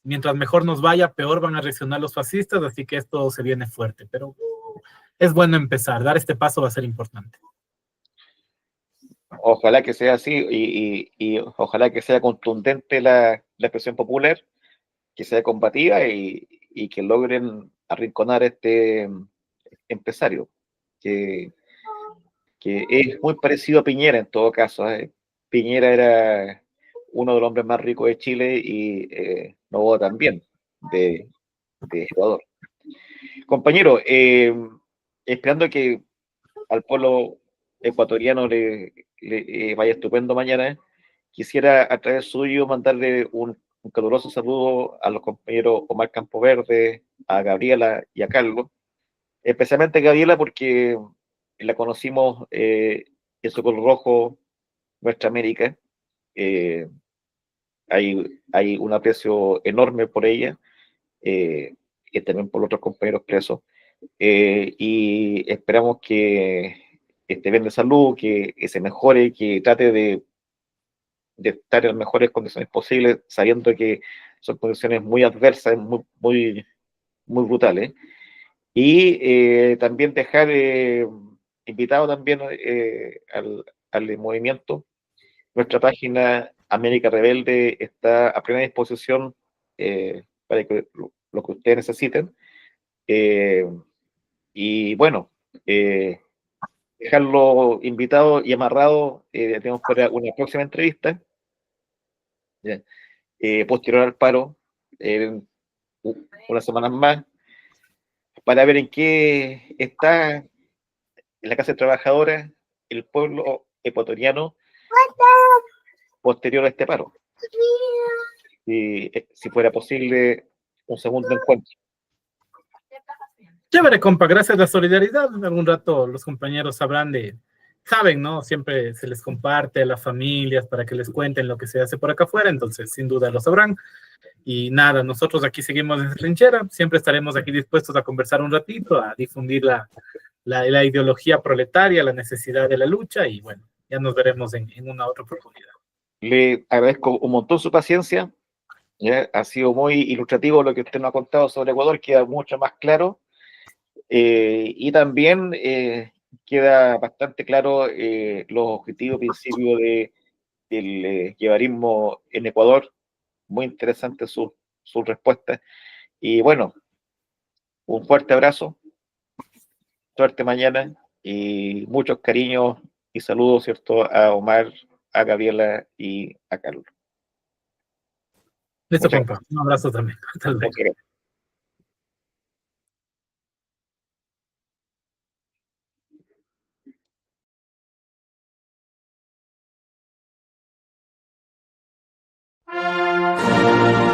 mientras mejor nos vaya, peor van a reaccionar los fascistas, así que esto se viene fuerte, pero es bueno empezar, dar este paso va a ser importante. Ojalá que sea así y ojalá que sea contundente la expresión popular, que sea combativa y que logren arrinconar a este empresario, que es muy parecido a Piñera en todo caso. Piñera era uno de los hombres más ricos de Chile y Noboa también, de Ecuador. Compañero, esperando que al pueblo ecuatoriano le vaya estupendo mañana, quisiera a través suyo mandarle un caluroso saludo a los compañeros Omar Campoverde, a Gabriela y a Carlos, especialmente a Gabriela porque la conocimos en Socorro Rojo, Nuestra América. Hay un aprecio enorme por ella y también por los otros compañeros presos. Y esperamos que esté bien de salud, que se mejore, que trate de estar en las mejores condiciones posibles, sabiendo que son condiciones muy adversas, muy brutales. Y también dejar invitado también al movimiento. Nuestra página América Rebelde está a plena disposición para que lo que ustedes necesiten. Y bueno, dejarlo invitado y amarrado. Tenemos para una próxima entrevista posterior al paro, unas semanas más, para ver en qué está en la clase trabajadora el pueblo ecuatoriano posterior a este paro. Y si fuera posible, un segundo encuentro. Chévere, compa, gracias a la solidaridad. En algún rato los compañeros saben, ¿no? Siempre se les comparte a las familias para que les cuenten lo que se hace por acá afuera, entonces sin duda lo sabrán. Y nada, nosotros aquí seguimos en trinchera, siempre estaremos aquí dispuestos a conversar un ratito, a difundir la ideología proletaria, la necesidad de la lucha, y bueno, ya nos veremos en una otra oportunidad. Le agradezco un montón su paciencia. ¿Ya? Ha sido muy ilustrativo lo que usted nos ha contado sobre Ecuador, queda mucho más claro. Y también queda bastante claro los objetivos, principios del guevarismo en Ecuador. Muy interesante su respuesta. Y bueno, un fuerte abrazo, suerte mañana y muchos cariños y saludos, ¿cierto? A Omar, a Gabriela y a Carlos. Listo, Muchas Juanpa. gracias. Un abrazo también. Hasta luego. Muchas gracias.